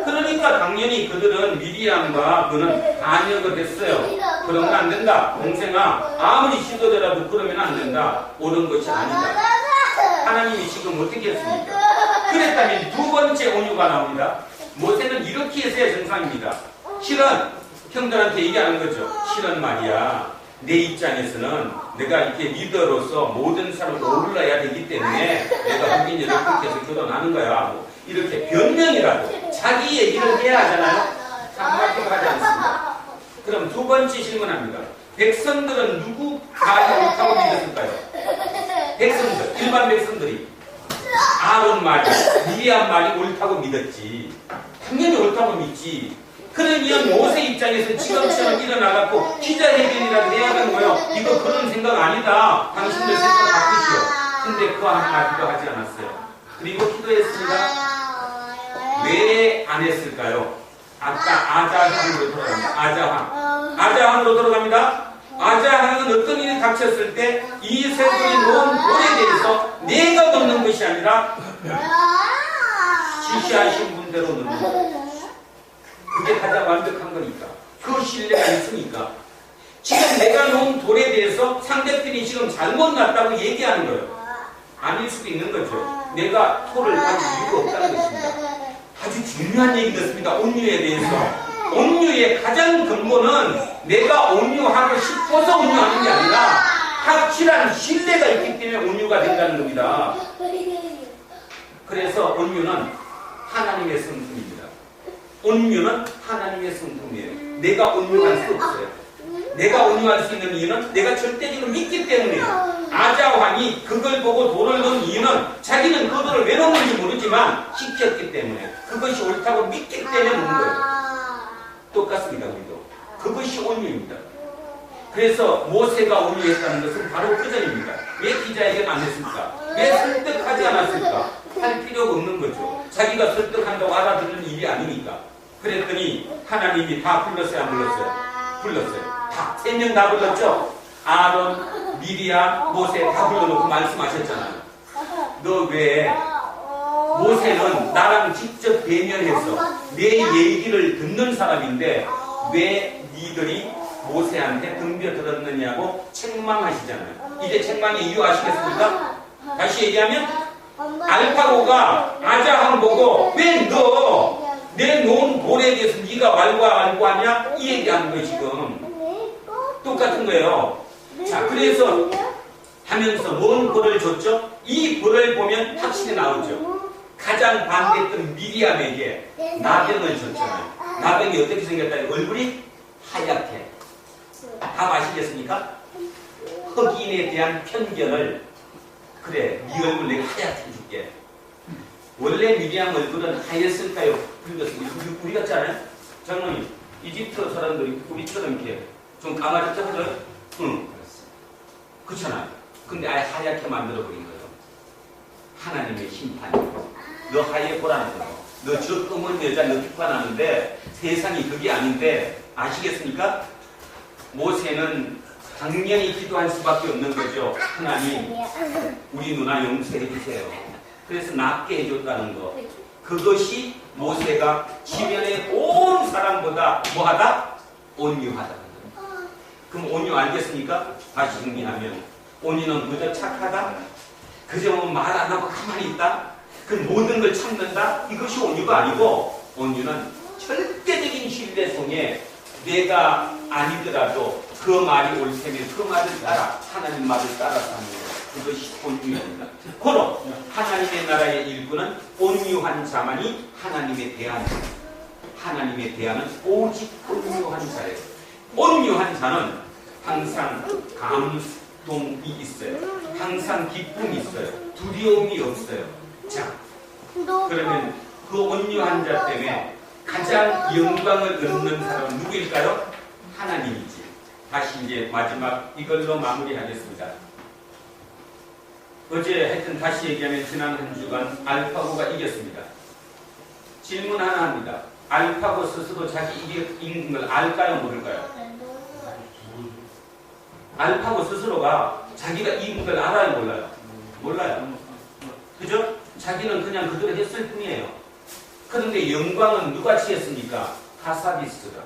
그러니까 당연히 그들은 미리암과 그는 반역을 했어요. 그러면 안 된다. 동생아 아무리 시도되라도 그러면 안 된다. 옳은 것이 아니다. 하나님이 지금 어떻게 했습니까? 그랬다면 두 번째 온유가 나옵니다. 모세는 이렇게 해서야 정상입니다. 실은 형들한테 얘기하는 거죠. 실은 말이야. 내 입장에서는 내가 이렇게 리더로서 모든 사람을 어울러야 되기 때문에 내가 흑인 여자를 그렇게 해서 결혼하는 거야. 뭐 이렇게 변명이라도 자기 얘기를 해야 하잖아요. 한마디도 하지 않습니다. 그럼 두 번째 질문합니다. 백성들은 누구 말이 옳다고 믿었을까요? 백성들, 일반 백성들이 아론 말이, 미리암 말이 옳다고 믿었지. 당연히 옳다고 믿지. 그러면 모세 입장에서 지금처럼 일어나갖고 기자회견이라도 해야 하는 거예요. 이거 그런 생각 아니다. 당신들 생각 바꾸시오. 근데 그거 한마디도 하지 않았어요. 그리고 기도했습니다. 왜 안 했을까요? 아까 아자항으로 돌아갑니다. 아자항으로 돌아갑니다. 아자항은 어떤 일이 닥쳤을 때 이세돌이 놓은 돌에 대해서 내가 놓는 것이 아니라 지시하신 분대로 놓는 거예요. 그게 가장 완벽한 거니까. 그 신뢰가 있으니까. 지금 내가 놓은 돌에 대해서 상대편이 지금 잘못 놨다고 얘기하는 거예요. 아닐 수도 있는 거죠. 내가 토를 가질 이유가 없다는 것입니다. 아주 중요한 얘기 듣습니다. 온유에 대해서. 온유의 가장 근본은 내가 온유하고 싶어서 온유하는 게 아니라 확실한 신뢰가 있기 때문에 온유가 된다는 겁니다. 그래서 온유는 하나님의 성품입니다. 온유는 하나님의 성품이에요. 내가 온유할 수 없어요. 내가 온유할 수 있는 이유는 내가 절대적으로 믿기 때문이에요. 아자왕이 그걸 보고 돌을 넣은 이유는 자기는 그 돌을 왜 넣는지 모르지만 시켰기 때문에 그것이 옳다고 믿기 때문에 넣은 거예요. 똑같습니다. 우리도. 그것이 온유입니다. 그래서 모세가 온유했다는 것은 바로 그 점입니다. 왜 기자에게 안 했을까? 왜 설득하지 않았을까? 할 필요가 없는 거죠. 자기가 설득한다고 알아듣는 일이 아니니까. 그랬더니 하나님이 다 불렀어요, 안 불렀어요? 불렀어요. 다 3명 다 불렀죠? 아론, 미리암, 모세 다 불러놓고 말씀하셨잖아요. 너 왜 모세는 나랑 직접 대면해서 내 얘기를 듣는 사람인데 왜 니들이 모세한테 덤벼들었느냐고 책망하시잖아요. 이제 책망의 이유 아시겠습니까? 다시 얘기하면 알파고가 아자항 보고 왜 너 내 놓은 돌에 대해서 네가 왈가왈부하냐 이 얘기하는 거예요. 지금 똑같은 거예요. 자, 그래서 하면서 뭔 벌을 줬죠? 이 벌을 보면 확실히 나오죠. 가장 반대했던 미리암에게 나병을 줬잖아요. 나병이 어떻게 생겼다? 얼굴이 하얗게. 다 아시겠습니까? 흑인에 대한 편견을 그래, 네 얼굴 내가 하얗게 해줄게. 원래 미리암 얼굴은 하였을까요? 붉었습니다. 우리 같지 않아요? 장로님, 이집트 사람들이 우리처럼 이렇게 좀 까마졌죠? 그죠? 응. 그렇잖아요. 근데 아예 하얗게 만들어버린 거예요. 하나님의 심판이에요. 너 하얘 보라는 거예요. 너 저 검은 여자 너 비판하는데 세상이 그게 아닌데 아시겠습니까? 모세는 당연히 기도할 수밖에 없는 거죠. 하나님, 우리 누나 용서해 주세요. 그래서 낫게 해줬다는 거. 그것이 모세가 지면의 온 사람보다 뭐하다? 온유하다는 거예요. 그럼 온유 알겠습니까? 다시 정리하면 온유는 그저 착하다? 그저 말 안 하고 가만히 있다? 그 모든 걸 참는다? 이것이 온유가 아니고 온유는 절대적인 신뢰 속에 내가 아니더라도 그 말이 올 테면 그 말을 따라 하나님 말을 따라서 하는 거예요. 그것이 온유입니다. 고로 하나님의 나라의 일부는 온유한 자만이 하나님의 대안. 하나님의 대안은 오직 온유한 자예요. 온유한 자는 항상 감동이 있어요. 항상 기쁨이 있어요. 두려움이 없어요. 자, 그러면 그 온유한 자 때문에 가장 영광을 얻는 사람은 누구일까요? 하나님이지. 다시 이제 마지막 이걸로 마무리하겠습니다. 어제 하여튼 다시 얘기하면 지난 한 주간 알파고가 이겼습니다. 질문 하나 합니다. 알파고 스스로 자기 이긴 걸 알까요? 모를까요? 알파고 스스로가 자기가 이긴 걸 알아요? 몰라요? 몰라요. 그죠? 자기는 그냥 그대로 했을 뿐이에요. 그런데 영광은 누가 취했습니까? 하사비스가.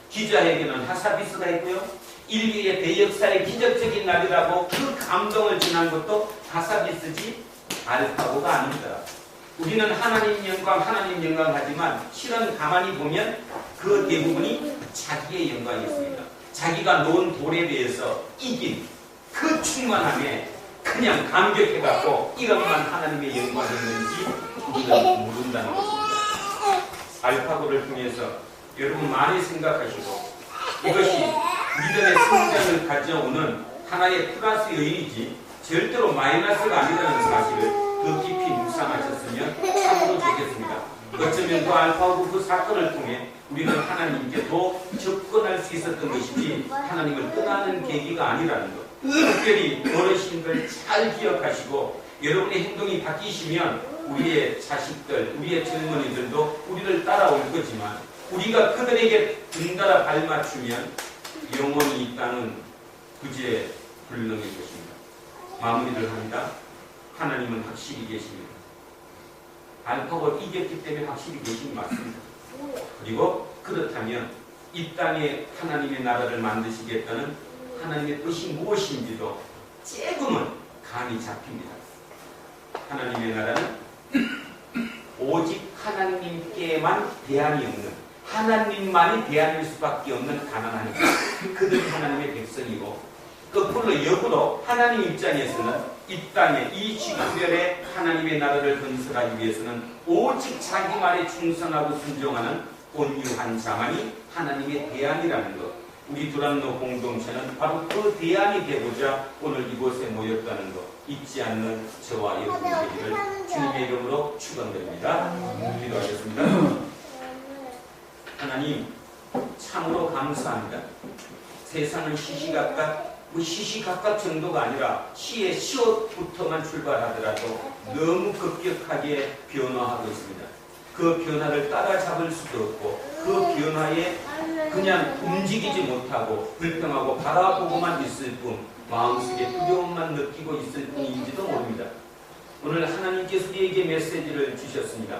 기자에게는 하사비스가 있고요. 인류의 대역사의 기적적인 날이라고 그 감동을 전한 것도 하사비스지 알파고가 아닙니다. 우리는 하나님 영광 하지만 실은 가만히 보면 그 대부분이 자기의 영광이었습니다. 자기가 놓은 돌에 대해서 이긴 그 충만함에 그냥 감격해갖고 이것만 하나님의 영광이었는지 우리는 모른다는 것입니다. 알파고를 통해서 여러분 많이 생각하시고 이것이 믿음의 성장을 가져오는 하나의 플러스 요인이지 절대로 마이너스가 아니라는 사실을 더 깊이 묵상하셨으면 참으로 좋겠습니다. 어쩌면 그 알파고 그 사건을 통해 우리는 하나님께 더 접근할 수 있었던 것이지 하나님을 떠나는 계기가 아니라는 것. 특별히 어르신들 잘 기억하시고 여러분의 행동이 바뀌시면 우리의 자식들, 우리의 젊은이들도 우리를 따라올 거지만 우리가 그들에게 덩달아 발맞추면 영원히 이 땅은 그제 불능일 것입니다. 마무리를 합니다. 하나님은 확실히 계십니다. 알파고가 이겼기 때문에 확실히 계신 게 맞습니다. 그리고 그렇다면 이 땅에 하나님의 나라를 만드시겠다는 하나님의 뜻이 무엇인지도 조금은 감이 잡힙니다. 하나님의 나라는 오직 하나님께만 대안이 없는 하나님만이 대안일 수밖에 없는 가난한 자 그들 하나님의 백성이고 거꾸로 역으로 하나님 입장에서는 이 땅에 이 지구별에 하나님의 나라를 건설하기 위해서는 오직 자기 말에 충성하고 순종하는 온유한 자만이 하나님의 대안이라는 것. 우리 두란노 공동체는 바로 그 대안이 되고자 오늘 이곳에 모였다는 것 잊지 않는 저와 여러분 되기를 주님의 이름으로 축원드립니다. 기도하겠습니다. 하나님 참으로 감사합니다. 세상은 시시각각 정도가 아니라 시의 시옷부터만 출발하더라도 너무 급격하게 변화하고 있습니다. 그 변화를 따라잡을 수도 없고 그 변화에 그냥 움직이지 못하고 불평하고 바라보고만 있을 뿐 마음속에 두려움만 느끼고 있을 뿐인지도 모릅니다. 오늘 하나님께서 우리에게 메시지를 주셨습니다.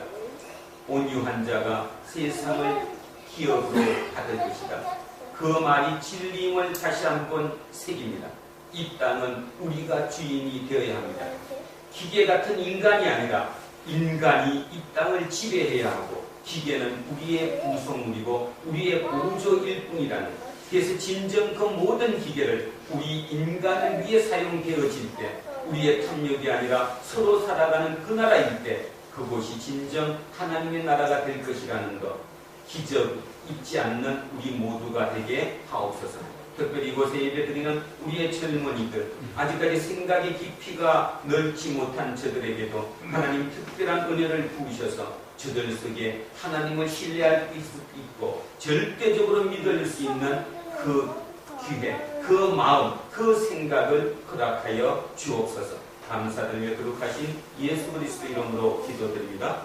온유한 자가 세상을 기업으로 받을 것이다. 그 말이 진리임을 다시 한번 새깁니다. 이 땅은 우리가 주인이 되어야 합니다. 기계 같은 인간이 아니라 인간이 이 땅을 지배해야 하고 기계는 우리의 구성물이고 우리의 보조일 뿐이라는, 그래서 진정 그 모든 기계를 우리 인간을 위해 사용되어질 때 우리의 탐욕이 아니라 서로 살아가는 그 나라일 때 그곳이 진정 하나님의 나라가 될 것이라는 것 기적 잊지 않는 우리 모두가 되게 하옵소서. 특별히 이곳에 예배드리는 우리의 젊은이들, 아직까지 생각의 깊이가 넓지 못한 저들에게도 하나님 특별한 은혜를 부으셔서 저들 속에 하나님을 신뢰할 수 있고 절대적으로 믿을 수 있는 그 기회, 그 마음, 그 생각을 허락하여 주옵소서. 감사드리며 거룩하신 예수 그리스도 이름으로 기도드립니다.